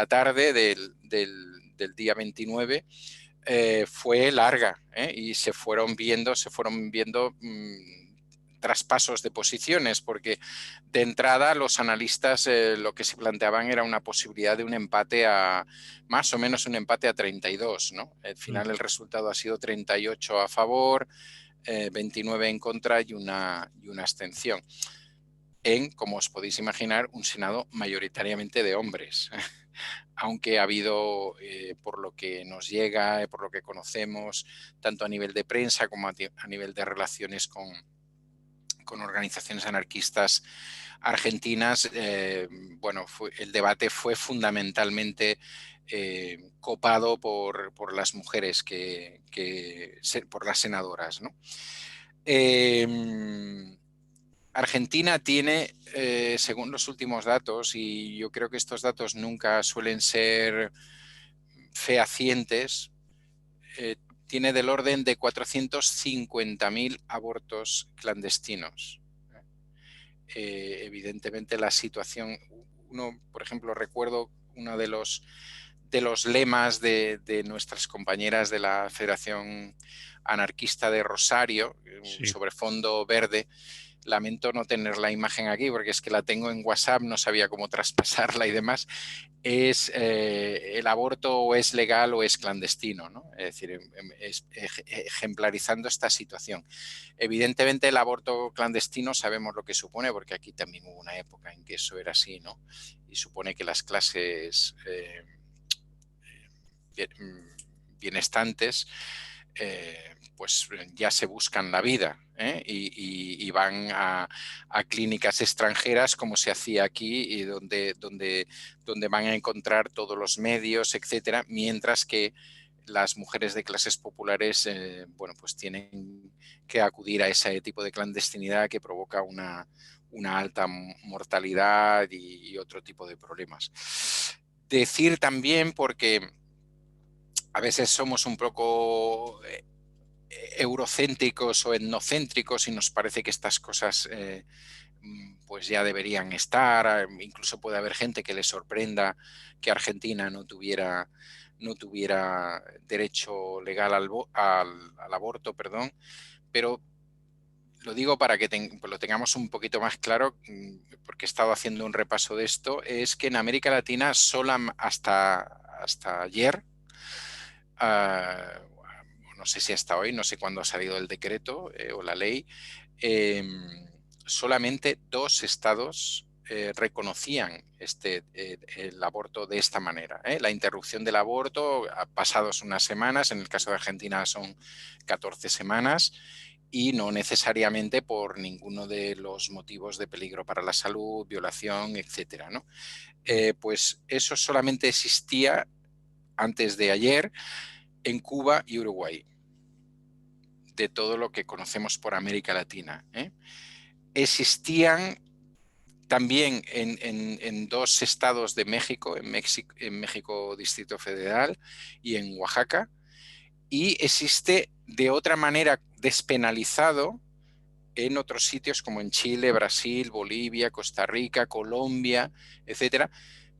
tarde del día 29, fue larga, y se fueron viendo traspasos de posiciones, porque de entrada los analistas lo que se planteaban era una posibilidad de un empate más o menos un empate a 32, ¿no? Al final el resultado ha sido 38 a favor, 29 en contra y una abstención. Como os podéis imaginar, un Senado mayoritariamente de hombres. Aunque ha habido, por lo que nos llega, por lo que conocemos, tanto a nivel de prensa como a nivel de relaciones con organizaciones anarquistas argentinas, el debate fue fundamentalmente copado por las mujeres, por las senadoras, ¿no? Argentina tiene, según los últimos datos, y yo creo que estos datos nunca suelen ser fehacientes, tiene del orden de 450.000 abortos clandestinos. Evidentemente la situación, por ejemplo, recuerdo uno de los lemas de nuestras compañeras de la Federación Anarquista de Rosario, sobre fondo verde. Lamento no tener la imagen aquí porque es que la tengo en WhatsApp, no sabía cómo traspasarla y demás. Es el aborto o es legal o es clandestino, ¿no? Es decir, ejemplarizando esta situación. Evidentemente el aborto clandestino sabemos lo que supone, porque aquí también hubo una época en que eso era así, ¿no? Y supone que las clases bienestantes pues ya se buscan la vida, y van a clínicas extranjeras, como se hacía aquí, y donde van a encontrar todos los medios, etcétera, mientras que las mujeres de clases populares pues tienen que acudir a ese tipo de clandestinidad que provoca una alta mortalidad y otro tipo de problemas. Decir también, porque a veces somos un poco eurocéntricos o etnocéntricos y nos parece que estas cosas pues ya deberían estar. Incluso puede haber gente que le sorprenda que Argentina no tuviera derecho legal al aborto, perdón, pero lo digo para que pues lo tengamos un poquito más claro, porque he estado haciendo un repaso de esto, es que en América Latina hasta ayer, no sé si hasta hoy, no sé cuándo ha salido el decreto o la ley, solamente 2 estados reconocían el aborto de esta manera. La interrupción del aborto, pasados unas semanas, en el caso de Argentina son 14 semanas, y no necesariamente por ninguno de los motivos de peligro para la salud, violación, etcétera, ¿no? Pues eso solamente existía antes de ayer en Cuba y Uruguay, de todo lo que conocemos por América Latina. Existían también en 2 estados de México, en México Distrito Federal y en Oaxaca, y existe de otra manera despenalizado en otros sitios como en Chile, Brasil, Bolivia, Costa Rica, Colombia, etcétera,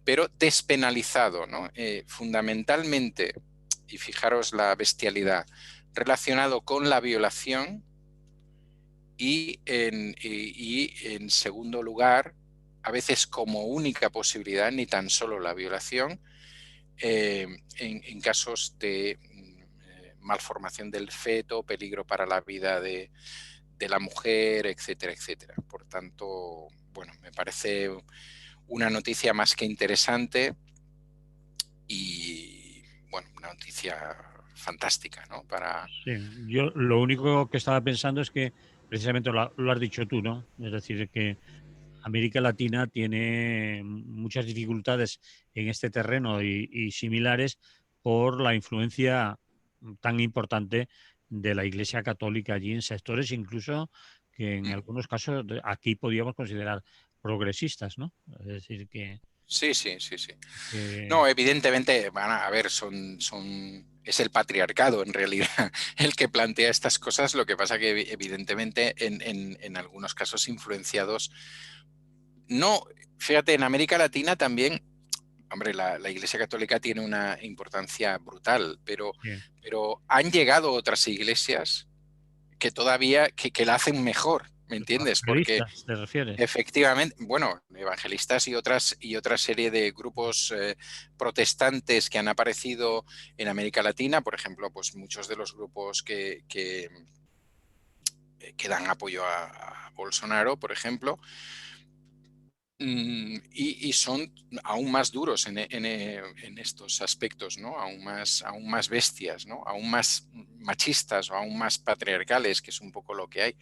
pero despenalizado, ¿no? Fundamentalmente, y fijaros la bestialidad, relacionado con la violación y en segundo lugar, a veces como única posibilidad, ni tan solo la violación, en casos de malformación del feto, peligro para la vida de la mujer, etcétera, etcétera. Por tanto, bueno, me parece una noticia más que interesante y, bueno, una noticia fantástica, ¿no? Sí, yo lo único que estaba pensando es que precisamente lo has dicho tú, ¿no? Es decir, que América Latina tiene muchas dificultades en este terreno y similares por la influencia tan importante de la Iglesia Católica allí en sectores incluso que en algunos casos aquí podríamos considerar progresistas, ¿no? Es decir, Sí, sí, sí, sí. que No, evidentemente, van a ver, es el patriarcado en realidad el que plantea estas cosas, lo que pasa que evidentemente en algunos casos influenciados. No, fíjate, en América Latina también, hombre, la Iglesia Católica tiene una importancia brutal, sí, pero han llegado otras iglesias que todavía que la hacen mejor, ¿me entiendes? Porque evangelistas, ¿te refieres? efectivamente, bueno, evangelistas y otra serie de grupos protestantes que han aparecido en América Latina, por ejemplo, pues muchos de los grupos que dan apoyo a Bolsonaro, por ejemplo, y son aún más duros en estos aspectos, ¿no? Aún más bestias, ¿no? Aún más machistas o aún más patriarcales, que es un poco lo que hay.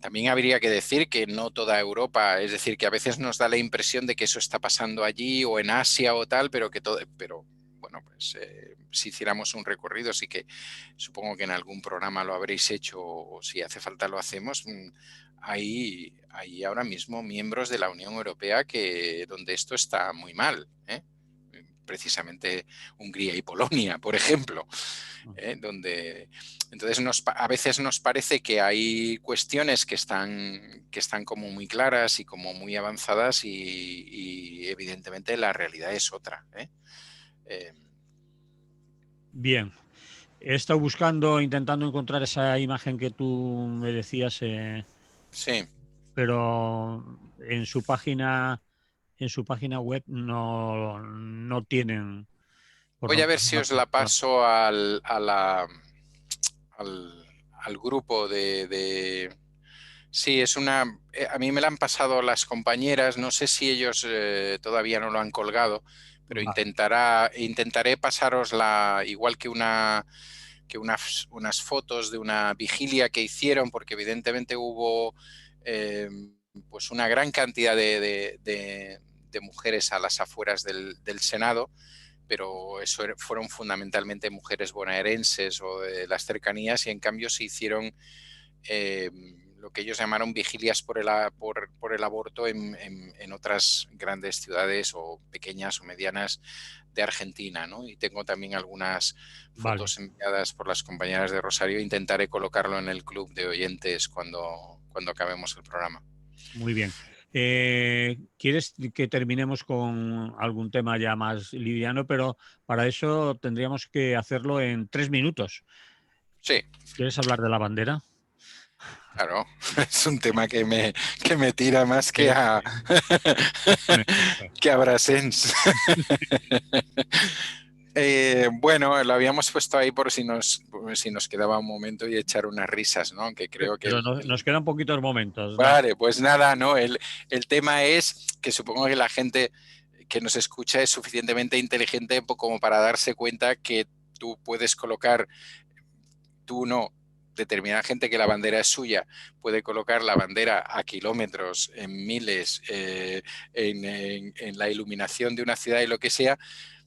También habría que decir que no toda Europa, es decir, que a veces nos da la impresión de que eso está pasando allí o en Asia o tal, pero bueno, pues si hiciéramos un recorrido, sí que supongo que en algún programa lo habréis hecho o si hace falta lo hacemos. Hay ahora mismo miembros de la Unión Europea donde esto está muy mal, precisamente Hungría y Polonia, por ejemplo, donde entonces a veces nos parece que hay cuestiones que están como muy claras y como muy avanzadas y evidentemente la realidad es otra. Eh, Bien, he estado buscando, intentando encontrar esa imagen que tú me decías, sí, pero en su página web no tienen, por voy lo a ver menos si una os la foto. paso al grupo de. Sí, a mí me la han pasado las compañeras, no sé si ellos todavía no lo han colgado, pero Vale, intentaré pasarosla igual unas fotos de una vigilia que hicieron, porque evidentemente hubo eh, pues una gran cantidad de mujeres a las afueras del Senado, pero fueron fundamentalmente mujeres bonaerenses o de las cercanías y en cambio se hicieron eh, lo que ellos llamaron vigilias por el aborto en otras grandes ciudades o pequeñas o medianas de Argentina, ¿no? Y tengo también algunas vale. fotos enviadas por las compañeras de Rosario. Intentaré colocarlo en el club de oyentes cuando acabemos el programa. Muy bien. ¿Quieres que terminemos con algún tema ya más liviano? Pero para eso tendríamos que hacerlo en 3 minutos. Sí, ¿Quieres hablar de la bandera? claro, es un tema que me tira más que Eh, a, pone- que a Brassens. Bueno, lo habíamos puesto ahí por si nos quedaba un momento y echar unas risas, ¿no? Aunque creo que Pero nos quedan poquitos momentos. Vale, pues nada, ¿no? El tema es que supongo que la gente que nos escucha es suficientemente inteligente como para darse cuenta que tú puedes colocar, tú no, determinada gente que la bandera es suya, puede colocar la bandera a kilómetros, en miles, en la iluminación de una ciudad y lo que sea,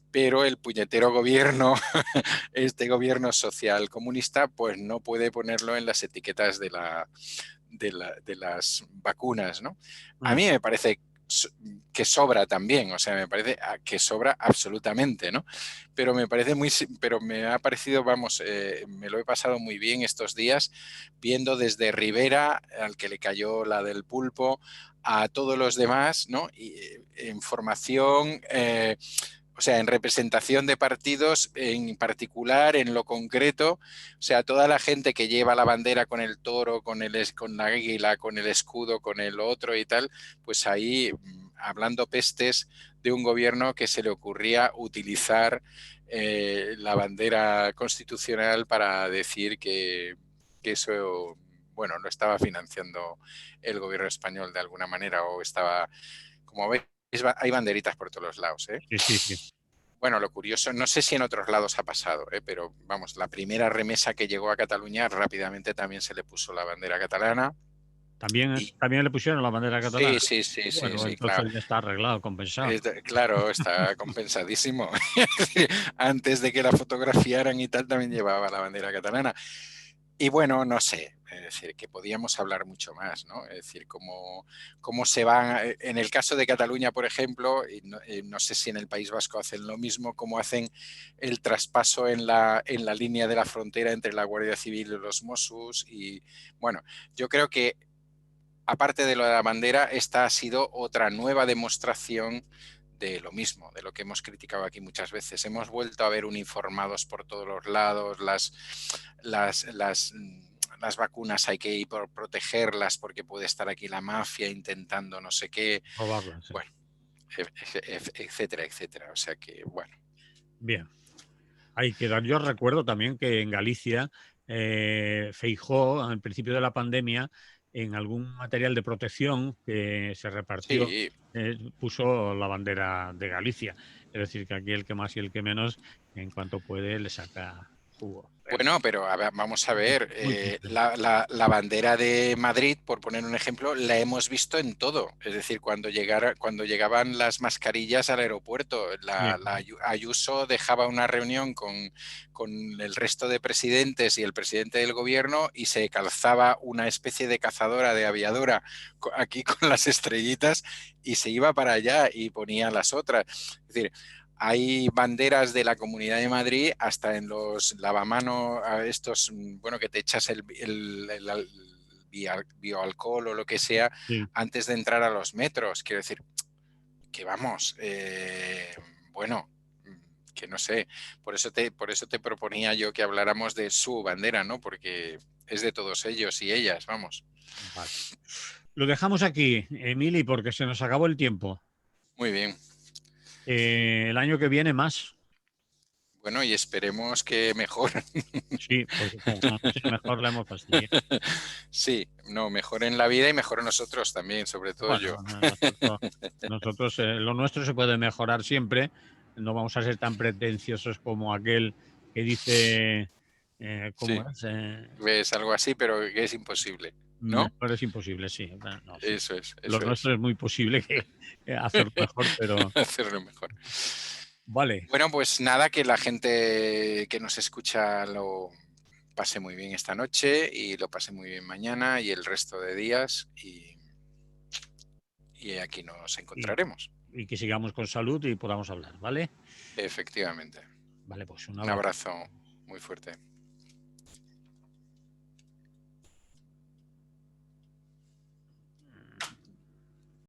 pero el puñetero gobierno, este gobierno social comunista, pues no puede ponerlo en las etiquetas de las vacunas, ¿no? A Mm. mí me parece que sobra también, o sea, me parece que sobra absolutamente, ¿no? Pero pero me ha parecido, vamos, me lo he pasado muy bien estos días viendo desde Rivera, al que le cayó la del pulpo, a todos los demás, ¿no? Y, en formación, o sea, en representación de partidos en particular, en lo concreto, o sea, toda la gente que lleva la bandera con el toro, con la águila, con el escudo, con el otro y tal, pues ahí hablando pestes de un gobierno que se le ocurría utilizar la bandera constitucional para decir que eso, bueno, lo estaba financiando el gobierno español de alguna manera o estaba, como veis, hay banderitas por todos los lados, ¿eh? Sí, sí, sí. Bueno, lo curioso, no sé si en otros lados ha pasado, pero vamos, la primera remesa que llegó a Cataluña rápidamente también se le puso la bandera catalana. También, Y también le pusieron la bandera catalana. sí, sí, sí, sí, Bueno, sí, claro. entonces ya está arreglado, compensado. Claro, está compensadísimo. Antes de que la fotografiaran y tal, también llevaba la bandera catalana. Y bueno, no sé, es decir, que podíamos hablar mucho más, ¿no? Es decir, cómo se van, en el caso de Cataluña, por ejemplo, y no sé si en el País Vasco hacen lo mismo, cómo hacen el traspaso en la línea de la frontera entre la Guardia Civil y los Mossos. Y bueno, yo creo que aparte de lo de la bandera, esta ha sido otra nueva demostración de lo mismo, de lo que hemos criticado aquí muchas veces. Hemos vuelto a ver uniformados por todos los lados, las, las, las vacunas hay que ir por protegerlas porque puede estar aquí la mafia intentando no sé qué, Robarla, sí. bueno, etcétera, etcétera. O sea que, bueno. Bien. Hay que dar. Yo recuerdo también que en Galicia, Feijóo, al principio de la pandemia, en algún material de protección que se repartió, Sí, puso la bandera de Galicia. Es decir, que aquí el que más y el que menos, en cuanto puede, le saca jugo. bueno, pero a ver, vamos a ver, Muy triste. la bandera de Madrid, por poner un ejemplo, la hemos visto en todo. Es decir, cuando llegaban las mascarillas al aeropuerto, Bien. Ayuso dejaba una reunión con el resto de presidentes y el presidente del gobierno y se calzaba una especie de cazadora, de aviadora, aquí con las estrellitas y se iba para allá y ponía las otras. Es decir, hay banderas de la Comunidad de Madrid hasta en los lavamanos, estos, bueno, que te echas el bioalcohol o lo que sea Sí. antes de entrar a los metros. Quiero decir, que vamos, bueno, que no sé, por eso te proponía yo que habláramos de su bandera, ¿no? Porque es de todos ellos y ellas, vamos. Vale. Lo dejamos aquí, Emily, porque se nos acabó el tiempo. Muy bien. El año que viene más. Bueno, y esperemos que mejor. Sí, porque como no sea mejor, la hemos fastidiado. Sí, no, mejor en la vida y mejor nosotros también, sobre todo yo. Bueno, nosotros lo nuestro se puede mejorar siempre. No vamos a ser tan pretenciosos como aquel que dice, Sí, ¿cómo es? ves algo así, pero que es imposible, ¿no? Mejor es imposible, sí. No, sí. Eso es, Lo eso nuestro es. es muy posible que hacerlo mejor, pero Hacerlo mejor. vale. Bueno, pues nada, que la gente que nos escucha lo pase muy bien esta noche y lo pase muy bien mañana y el resto de días y aquí nos Y, encontraremos. y que sigamos con salud y podamos hablar, ¿vale? Efectivamente. Vale, pues un Un abrazo. abrazo muy fuerte.